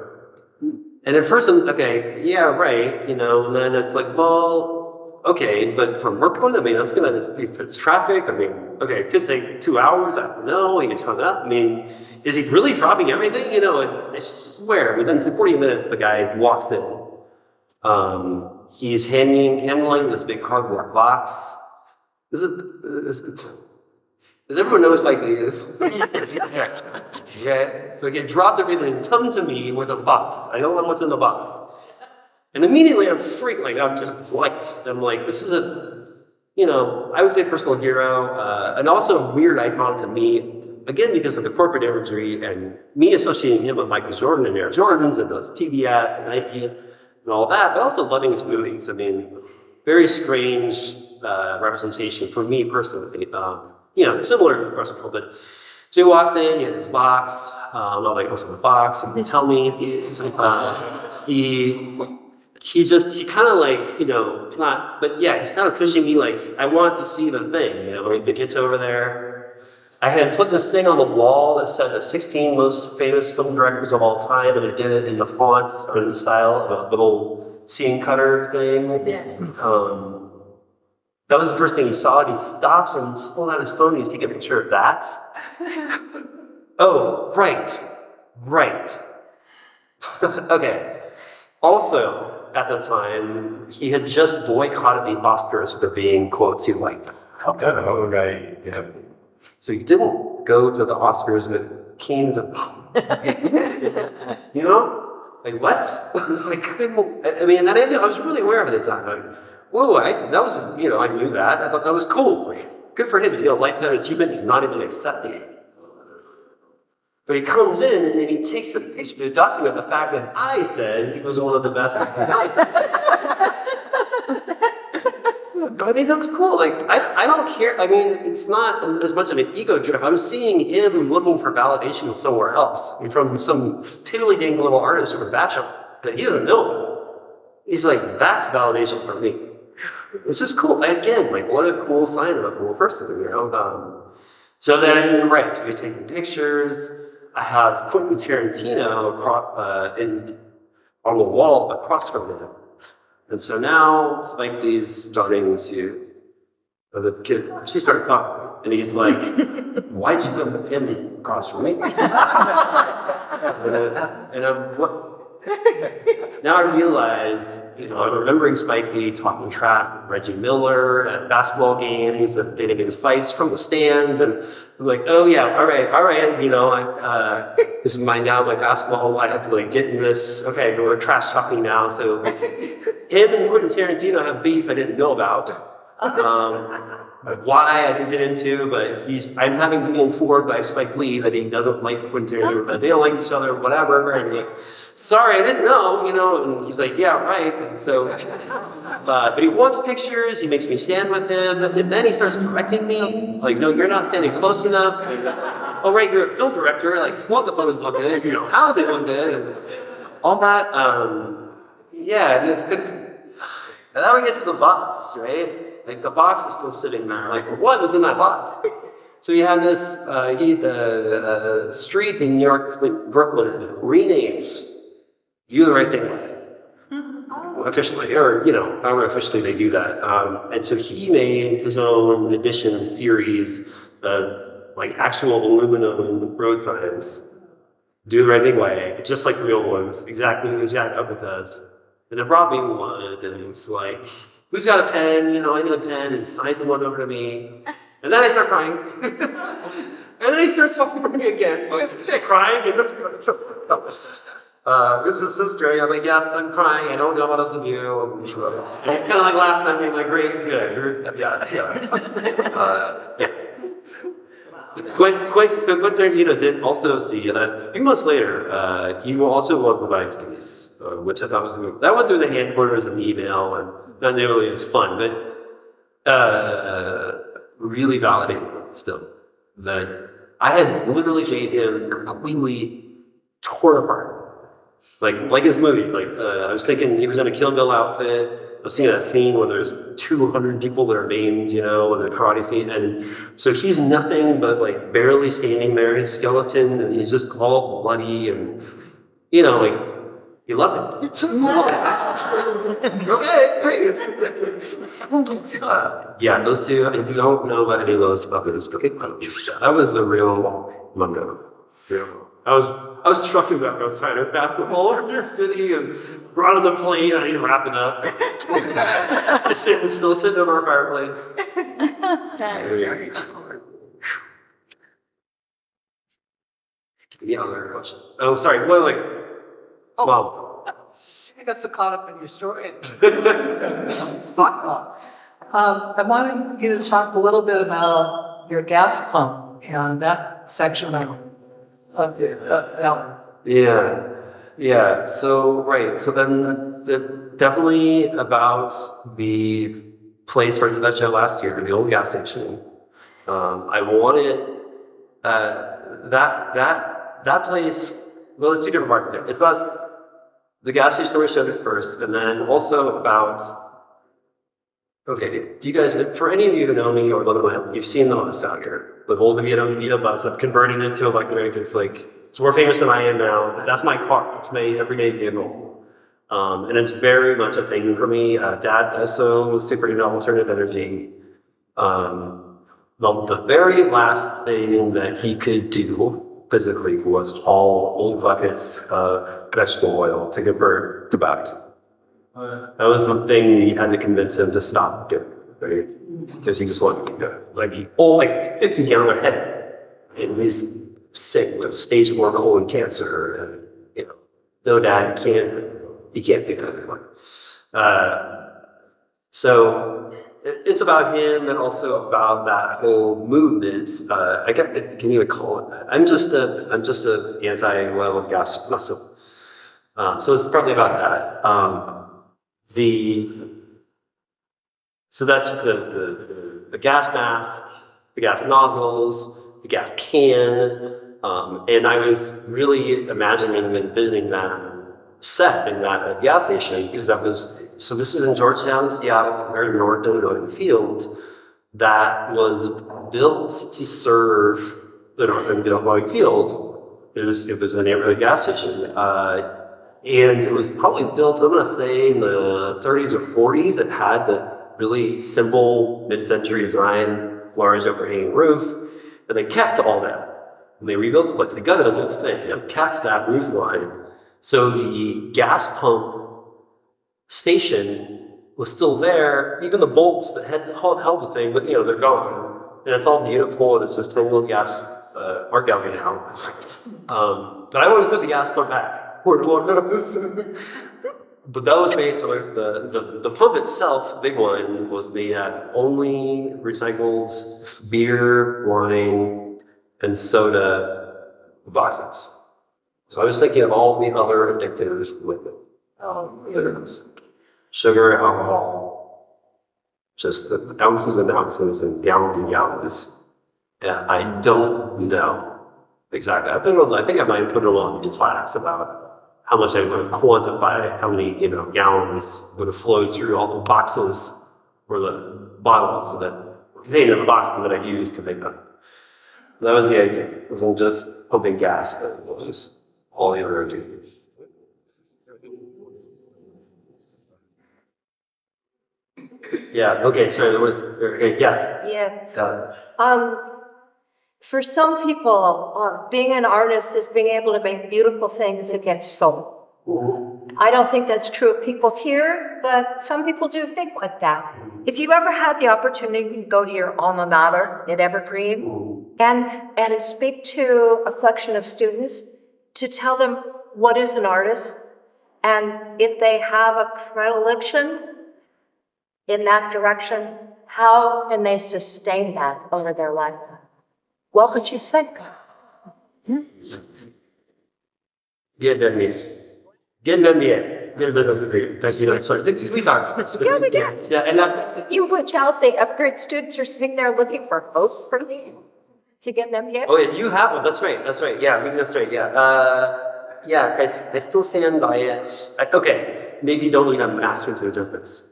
And at first I'm, okay, yeah, right, and then it's like, well, okay, but from Brooklyn, I mean, it's traffic, I mean, okay, it could take 2 hours, I don't know, he gets hung up, I mean, is he really dropping everything, and I swear, within 40 minutes, the guy walks in. He's handling this big cardboard box. Does everyone know what Spike Lee is? Yeah. So he dropped everything and come to me with a box. I don't know what's in the box. And immediately I'm freaked, like I'm just white. I'm like, this is I would say personal hero, and also a weird icon to me, again, because of the corporate imagery and me associating him with Michael Jordan and Air Jordans and those TV ad and Nike and all that, but also loving his movies. I mean, very strange representation for me personally. Similar to Russell, but so he walks in, he has his box. I'm like, what's in the box? And tell me. He kind of like, not, but yeah, he's kind of pushing me like, I want to see the thing, like the kids over there. I had put this thing on the wall that said the 16 most famous film directors of all time, and I did it in the fonts or in the style of a little scene cutter thing. Yeah. That was the first thing he saw, and he stops and he's pulling out his phone and he's taking a picture of that. Oh, right. Okay. Also, at the time, he had just boycotted the Oscars for being, quote, too white. Oh, right. Yeah. So he didn't go to the Oscars, but came to, like what? I was really aware of it at the time. Like, whoa, I knew that. I thought that was cool. Good for him. He's got a lifetime achievement. He's not even accepting it. But he comes in and then he takes a picture to document the fact that I said he was one of the best actors. I mean, that was cool. Like, I don't care. I mean, it's not as much of an ego trip. I'm seeing him looking for validation somewhere else. From some piddly-dang little artist from Vashon that he doesn't know. He's like, that's validation for me. Which is cool. Again, like, what a cool sign of a cool person, So then, right, so he's taking pictures. I have Quentin Tarantino on the wall across from him. And so now Spike Lee's starting to, she started talking, and he's like, why'd you put him across from me? and I'm, what? Now I realize, I'm remembering Spike Lee talking crap with Reggie Miller at basketball games and dating his fights from the stands, and I'm like, oh yeah, all right, this is my basketball, I have to get in this, okay, we're trash talking now, so him and Quentin Tarantino have beef I didn't know about. Why I didn't get into, but I'm having to be informed by Spike Lee that he doesn't like Quentin Tarantino, but they don't like each other, whatever, and like, sorry, I didn't know, and he's like, yeah, right, and so, but he wants pictures, he makes me stand with him, and then he starts correcting me, like, no, you're not standing close enough, and, oh, right, you're a film director, like, what the photos look good, how they look good, and all that, yeah, and then we get to the box, right? Like, the box is still sitting there. Like, what was in that box? So you had this street in New York, Brooklyn, renamed Do the Right Thing Way. Officially, or, however officially they do that. And so he made his own edition series of, actual aluminum road signs. Do the Right Thing Way, just like real ones, exactly as Jack Upwood does. And it brought me one, and it's like, who's got a pen? I need a pen, and he signed the one over to me. And then I start crying. And then he starts fucking with me again. I was crying. And this is so strange. I'm like, yes, I'm crying. I don't know what else to do. And he's kind of laughing at me, like, great, good. Yeah. So Quentin Tarantino did also see that a few months later, he also won the Vice case, which I thought was good. That went through the headquarters and email, and not nearly as fun, but really validating still. That I had literally made him completely torn apart. like his movies. I was thinking he was in a Kill Bill outfit. I was seeing that scene where there's 200 people that are maimed, you know, in the karate scene, and so he's nothing but like barely standing there, his skeleton, and he's just all bloody, and you know, like you love it. Okay, great. Yeah, those two. I don't know about any of those others, but that was the real Mundo. I was trucking back outside of that all over New York City and brought on the plane. I need to wrap it up. It's still sitting on our fireplace. Yeah, other question. Oh, sorry. Wait. Oh. Wow. I got so caught up in your story. I wanted you to talk a little bit about your gas pump and that section of the Yeah. So, right. So then definitely about the place where I did that show last year, the old gas station. I wanted that place. Well, there's two different parts of it. It's about the gas station where we showed it first, and then also about. Okay, do you guys, for any of you who know me or live in my, you've seen the bus out here, the old Vita bus. I'm converting it to electric. It's more famous than I am now. That's my car. It's my everyday vehicle, and it's very much a thing for me. Dad also was super into alternative energy. Well, the very last thing that he could do physically was haul old buckets of vegetable oil to convert to back. That was the thing he had to convince him to stop doing, right? Because he just wanted to do it. Like he like 50 gallon a head, and he's sick with stage 4 colon cancer, and you know, no, Dad, you can't do that anymore. So it's about him, and also about that whole movement. I can't even call it that. I'm just a anti-oil and gas muscle. So it's partly about that. So that's the gas mask, the gas nozzles, the gas can, and I was really imagining and envisioning that set in that gas station, because so this is in Georgetown, Seattle, very north of Northern Field, that was built to serve the Northern Field. It was a neighborhood gas station. And it was probably built, I'm going to say, in the 30s or 40s. It had the really simple mid-century design, large overhanging roof, and they kept all that. And they rebuilt the place. They gutted the whole thing and kept that roof line. So the gas pump station was still there. Even the bolts that had held the thing, but you know, they're gone. And it's all beautiful, and it's just a little gas arc gallery now. But I wanted to put the gas pump back. But that was made, so the pump itself, big one, was made out of only recycled beer, wine, and soda boxes. So I was thinking of all the other additives with it. There's sugar, alcohol, just ounces and ounces and gallons. Yeah, I don't know exactly. I think I might have put it on in class about how much I would quantify how many gallons would have flowed through all the boxes or the bottles that contained in the boxes that I used to make them. That was the idea. It wasn't just pumping gas, but it was all the other ideas. Yeah, okay, so there was, yes. Yeah. For some people, being an artist is being able to make beautiful things that get sold. I don't think that's true of people here, but some people do think like that. If you ever had the opportunity to go to your alma mater at Evergreen and speak to a collection of students to tell them what is an artist, and if they have a predilection in that direction, how can they sustain that over their lifetime? What would you say? Get an MBA. Get an MBA. Get a business degree. Thank you. Sorry. We talked. Yeah, we did. Yeah, and You would tell if the upgrade students are sitting there looking for hope for me to get an MBA? oh, yeah, you have one. That's right. Yeah, I mean, that's right. Yeah. yeah, I still stand by it. Okay, maybe you don't need a master's in business.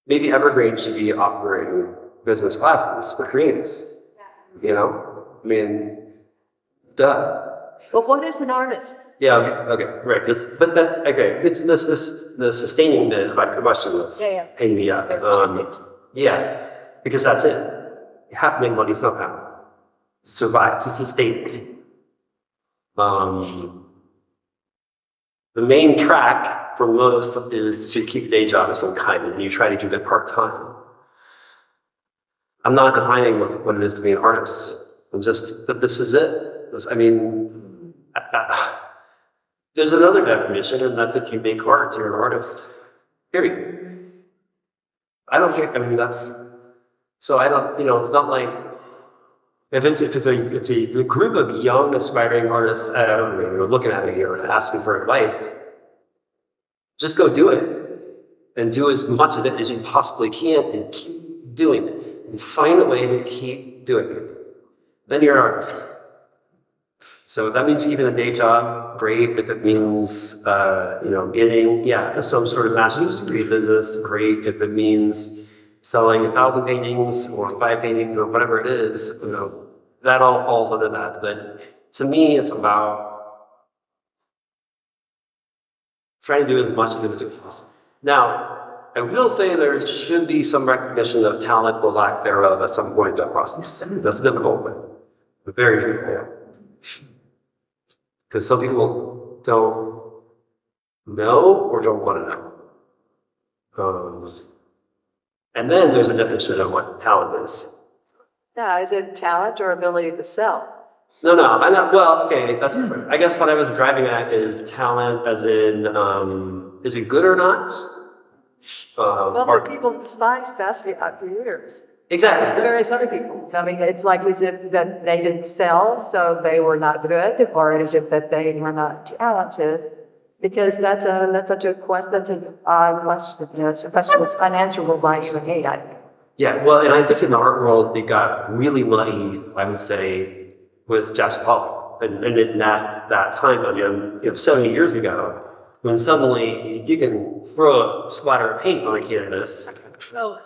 Maybe Evergreen should be offering business classes for creatives. You know, I mean, duh. But what is an artist? Yeah, okay, right. It's the sustaining bit of my question was Yeah. hanging me up. Yeah, because that's it. You have to make money somehow. Survive, to sustain it. The main track for most is to keep a day job of some kind, and you try to do that part-time. I'm not defining what it is to be an artist. I'm just that this is it. There's another definition, and that's if you make art, you're an artist. Period. I don't think. That's. So I don't. It's not like if it's a group of young aspiring artists looking at me here and asking for advice. Just go do it, and do as much of it as you possibly can, and keep doing it, and find a way to keep doing it. Then you're an artist. So that means keeping a day job, great. If it means, getting, some sort of master's degree business, great. If it means selling 1,000 paintings or 5 paintings or whatever it is, that all falls under that. But to me, it's about trying to do as much of it as possible. Now, I will say there should be some recognition of talent or lack thereof at some point in that process. That's difficult, but very few. Because some people don't know or don't want to know. And then there's a definition of what talent is. Yeah, is it talent or ability to sell? No, I'm not. Well, okay, that's different. I guess what I was driving at is talent, as in, is it good or not? Well, the people despise Basquiat for years. Exactly. Various other people. It's like as if that they didn't sell, so they were not good, or as if that they were not talented, because that's such a question. That's an odd question. It's a question that's unanswerable by you and me. Yeah. Well, and I think in the art world, it got really muddy, I would say, with Jackson Pollock, and in that time, 70 years ago, when suddenly you can throw a splatter of paint on a canvas. So.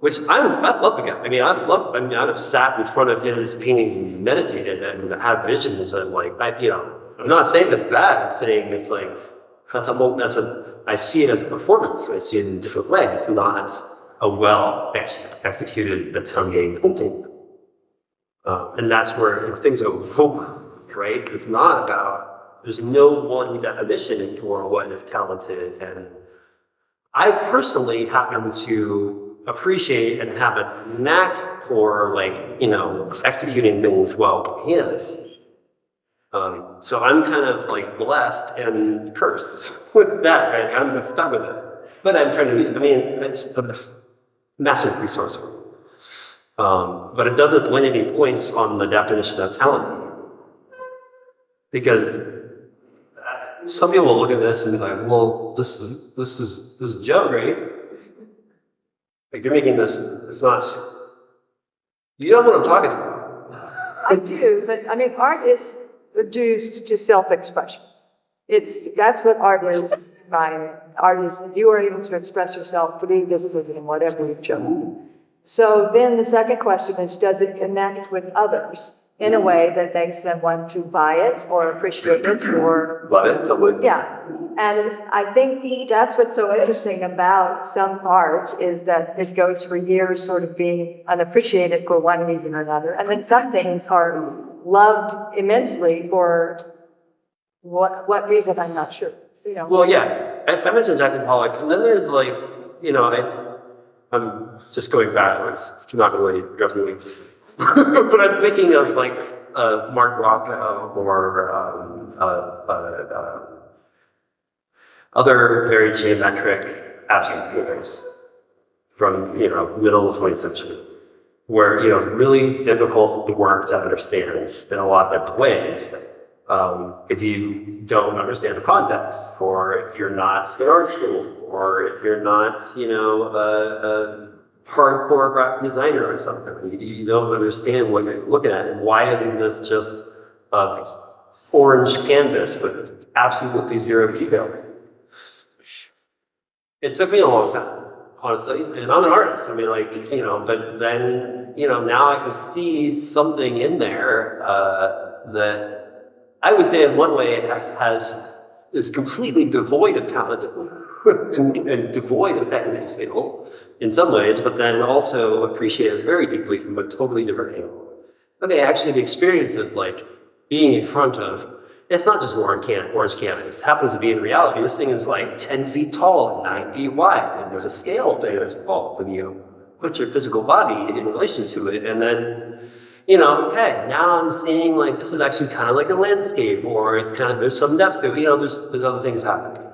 Which I love the guy. I've sat in front of his paintings and meditated and had visions and I'm not saying it's bad. I'm saying it's like I see it as a performance. I see it in a different way. It's not a well executed Italian painting, and that's where things go boom, right? It's not about. There's no one definition for what is talented, and I personally happen to appreciate and have a knack for executing things well with hands. So I'm kind of blessed and cursed with that, right? I'm stuck with it. But I'm trying to it's a massive resource for me. But it doesn't win any points on the definition of talent. Because some people will look at this and be like, well, this is Joe, right? You're making this, it's not, you know what I'm talking about. I do, but art is reduced to self-expression. That's what art is. Art is you are able to express yourself pretty visibly in whatever you've chosen. So then the second question is, does it connect with others in a way that makes them want to buy it or appreciate it or love it, totally. Yeah. And I think that's what's so interesting about some art is that it goes for years sort of being unappreciated for one reason or another. And then some things are loved immensely for what reason, I'm not sure. Well, yeah, I mentioned Jackson Pollock, and then there's I'm just going backwards, it's not really addressing but I'm thinking of Mark Rothko or other very geometric abstract painters from middle of the 20th century, where really difficult work to understand in a lot of different ways. If you don't understand the context, or if you're not in art school, or if you're not a hardcore graphic designer or something, you don't understand what you're looking at, and why isn't this just orange canvas with absolutely zero detail. It took me a long time, honestly, and I'm an artist. I mean, like, but then, now I can see something in there that I would say in one way is completely devoid of talent and devoid of technical skill in some ways, but then also appreciated very deeply from a totally different angle. Okay, actually the experience of like being in front of, it's not just orange canvas. It happens to be in reality. This thing is like 10 feet tall and 9 feet wide. And there's a scale thing that's involved when you put your physical body in relation to it. And then, okay, now I'm seeing like, this is actually kind of like a landscape, or it's kind of, there's some depth to it. There's other things happening.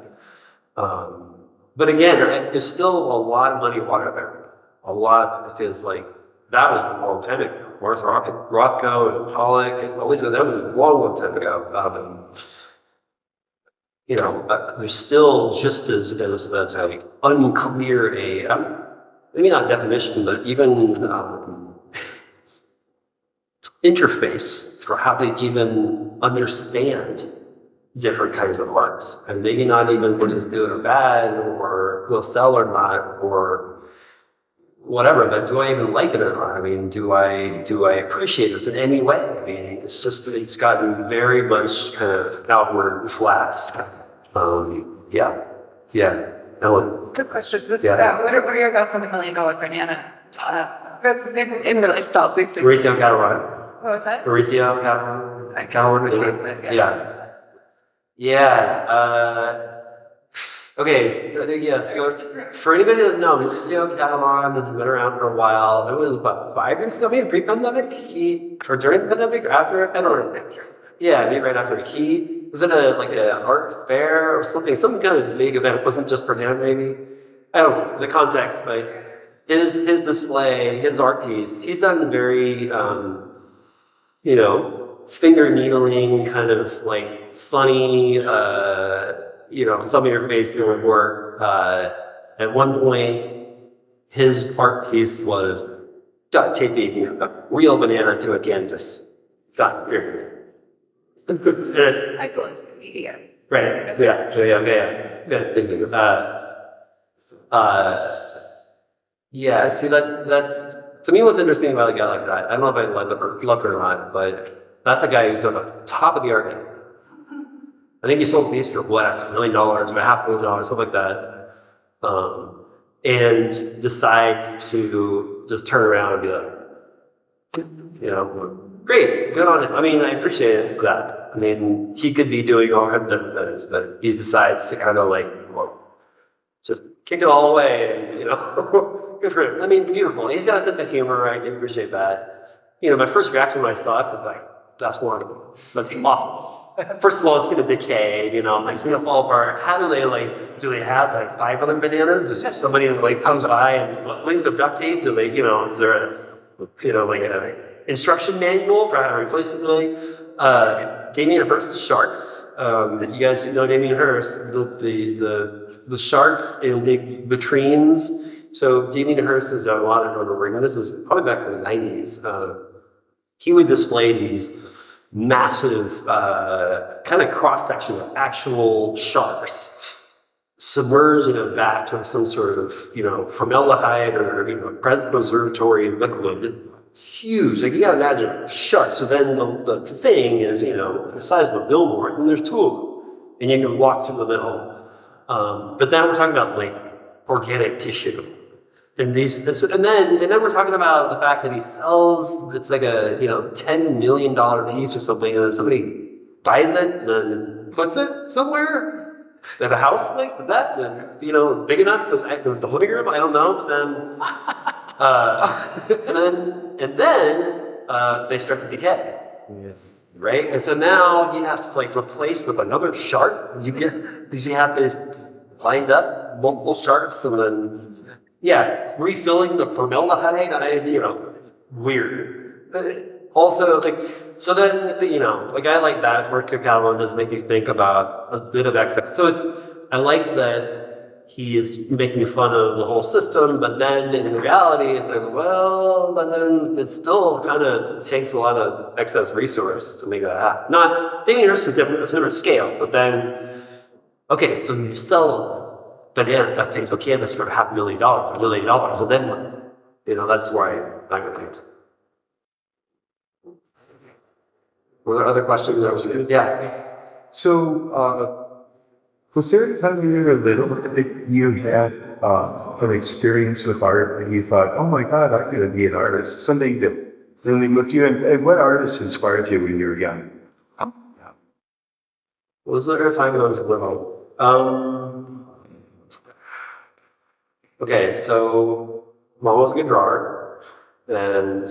But again, there's still a lot of muddy water there. A lot. It is like, that was a long time ago. Rothko and Pollock and all these, that was a long time ago. There's still just as a unclear maybe not definition, but even interface for how they even understand different kinds of art. And maybe not even what is good or bad, or will sell or not, or whatever, but do I even like it or not? I mean, do I appreciate this in any way? I mean, it's gotten very much kind of outward and flat. Yeah. Ellen. Good question. What are your thoughts on the $1 million banana? In relation to all these things. Maurizio Catalano. What was that? Maurizio Catalano. Yeah. Okay, so for anybody that doesn't know, Maurizio Catalano has been around for a while. It was about 5 years ago, maybe pre-pandemic, or during the pandemic, or after, I don't know. Yeah, maybe right after. He was at an art fair or something, some kind of big event. It wasn't just for him, maybe. I don't know the context, but his display, his art piece, he's done very, finger needling, kind of like funny, thumb in your face doing work. At one point, his art piece was duct taping a real banana to a canvas. Done. Excellent. Media. Right. Yeah. Good. See, that's to me what's interesting about a guy like that. I don't know if I love it or not, but that's a guy who's at the top of the art game. I think he sold the piece for $1 million, or $500,000, something like that, and decides to just turn around and be like, great, good on him. I mean, I appreciate that. I mean, he could be doing all kinds of different things, but he decides to kind of just kick it all away, and good for him. I mean, beautiful. He's got a sense of humor. I can appreciate that. My first reaction when I saw it was like, that's wonderful. That's awful. First of all, it's going to decay, it's going to fall apart. How do they have 5 other bananas? Is there somebody that comes by and link the duct tape? Do they, is there an instruction manual for how to replace it? Damien Hirst's sharks. You guys know Damien Hirst, the sharks in the latrines. So Damien Hirst is a lot of remembering, and this is probably back in the 90s. He would display these massive kind of cross-section of actual sharks submerged in a vat of some sort of, formaldehyde or preservatory liquid. Huge. You gotta imagine sharks. So then the thing is, the size of a billboard, and there's 2 of them. And you can walk through the middle. But now we're talking about organic tissue. And then we're talking about the fact that he sells, it's like a $10 million piece or something, and then somebody buys it and then puts it somewhere at a house like that, and big enough for the living room. I don't know. And then they start to decay. Yes. Right? And so now he has to replace with another shark. You have this lined up, multiple sharks, and then refilling the formaldehyde, weird. Also, so then, a guy like that, Mark Catalan, does make you think about a bit of excess. So I like that he's making fun of the whole system, but then in reality, it's like, well, but then it still kind of takes a lot of excess resource to make that happen. Not, dating nurse is different, it's a different scale, but then, okay, so you sell banana duct tape or canvas for $500,000, $1 million, so then what? You know, that's where I go things. Were there other questions? Yeah. So, was there a time when you were little that you had an experience with art and you thought, oh my God, I'm going to be an artist? Something that really moved you? And what artists inspired you when you were young? Was there a time when I was little? Okay, so Mom was a good drawer, and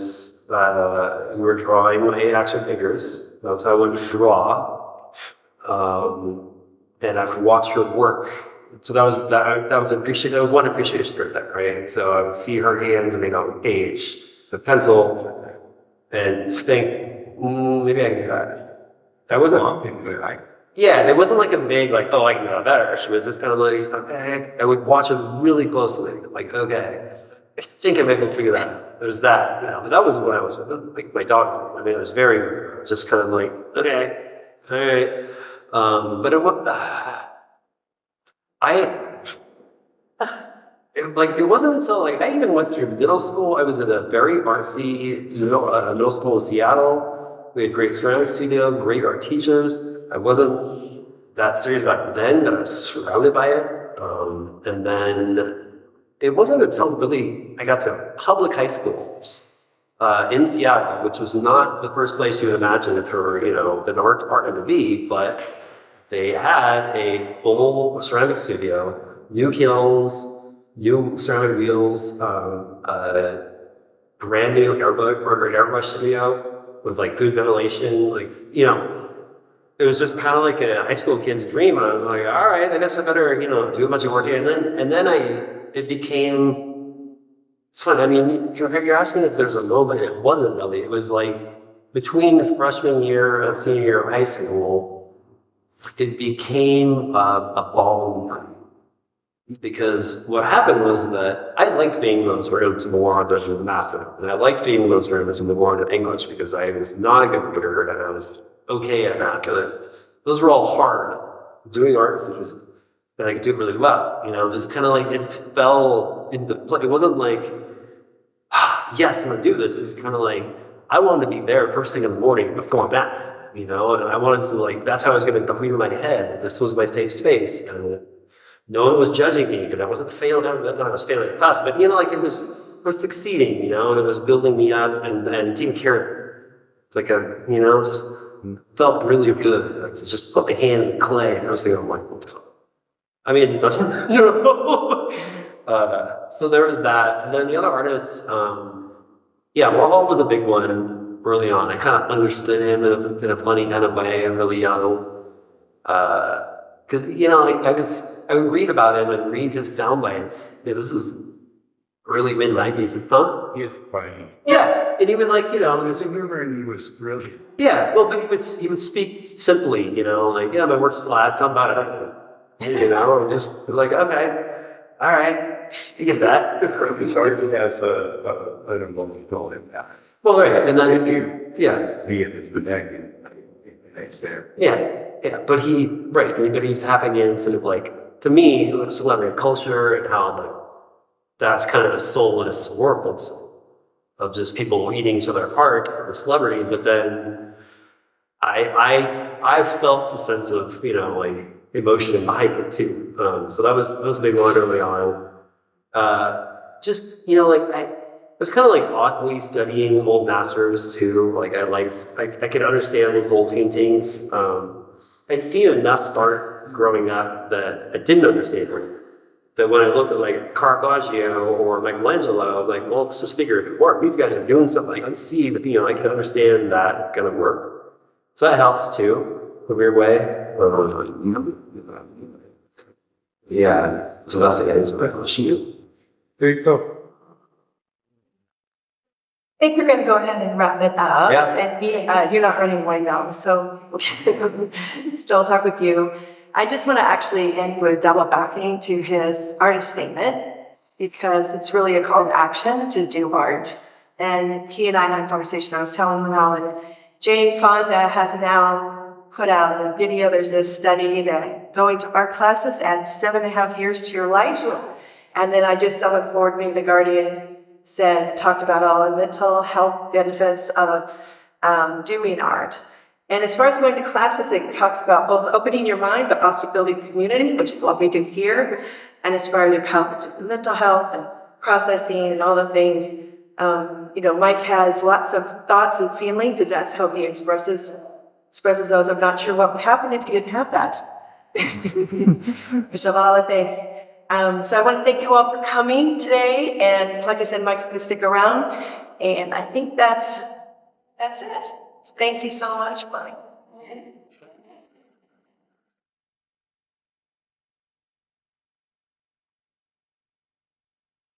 we were drawing my action figures. That's how I would draw. And I would watch her work. So that was one appreciation for that, right? So I would see her hands made on page, the pencil, and think, maybe I can do that. That wasn't yeah, it wasn't like a big, like, oh, I can do better. It was just kind of like, okay. I would watch it really closely, like, okay, I think I maybe can figure that out. There's that, you know. But that was when I was like my dogs. I mean, it was very just kind of like, okay, all right. But it was, it wasn't until like I even went through middle school. I was in a very artsy middle school in Seattle. We had great ceramic studio, great art teachers. I wasn't that serious back then, but I was surrounded by it. And then it wasn't until really I got to public high school in Seattle, which was not the first place you would imagine for, you know, an art department to be, but they had a full ceramic studio, new kilns, new ceramic wheels, brand new airbrush studio with like good ventilation, like, you know, it was just kind of like a high school kid's dream. And I was like, all right, I guess I better, you know, do a bunch of work here. And then it became, it's fun. I mean, you're asking if there's a moment. It wasn't really. It was like between freshman year and senior year of high school, it became a ball because what happened was that I liked being in those rooms more than the master. And I liked being in those rooms more than English because I was not a good reader and I was okay at that. Those were all hard. Doing art was that I could do it really well. You know, just kind of like it fell into play. It wasn't like, yes, I'm gonna do this. It's kind of like I wanted to be there first thing in the morning before that. You know, and I wanted to like that's how I was gonna clear my head. This was my safe space. And no one was judging me, but I wasn't failing. Not I was failing in class, but you know, like it was succeeding. You know, and it was building me up and taking care of me. It's like a, you know, just felt really good. Like, just put my hands in clay, and I was thinking, I'm like, I mean, that's you know. So there was that, and then the other artists, yeah, Warhol was a big one early on. I kind of understood him in a funny kind of way, really young, because you know, I would read about him and read his sound bites. Yeah, this is early mid '90s. It's fun. He is funny. Yeah, and he would like, you know, and he was brilliant. yeah. Well, but he would speak simply, you know, like, yeah, my work's flat. Tell about it. You know, just like, okay, all right, you get that. Sergeant has an emotional impact. Well, right, and then yeah, See it as the neck and it's there. yeah, but he's tapping in sort of like, to me, celebrity culture and how like that's kind of a soulless world of just people eating each other apart for celebrity. But then I felt a sense of, you know, like emotion behind it too. So that was a big one early on. Just, you know, like I was kind of like oddly studying old masters too. Like I could understand those old paintings. I'd seen enough art growing up that I didn't understand it. That when I looked at like Caravaggio or Michelangelo, I'm like, well, this is figurative work. These guys are doing something. I can see that, you know, I can understand that kind of work. So that helps too, in a weird way. Yeah, it's the best thing I There you go. I think we're going to go ahead and wrap it up. Yeah. And you're not running away now, so still talk with you. I just want to actually end with double backing to his artist statement, because it's really a call to action to do art. And he and I had a conversation. I was telling him how Jane Fonda has now put out a video. There's this study that going to art classes adds 7.5 years to your life. And then I just, someone forwarded me, The Guardian talked about all the mental health benefits of doing art. And as far as going to classes, it talks about both opening your mind, but also building community, which is what we do here. And as far as your health, mental health and processing and all the things, Mike has lots of thoughts and feelings, and that's how he expresses those. I'm not sure what would happen if he didn't have that. Because of all the things. So I want to thank you all for coming today. And like I said, Mike's going to stick around. And I think that's it. Thank you so much, Mike.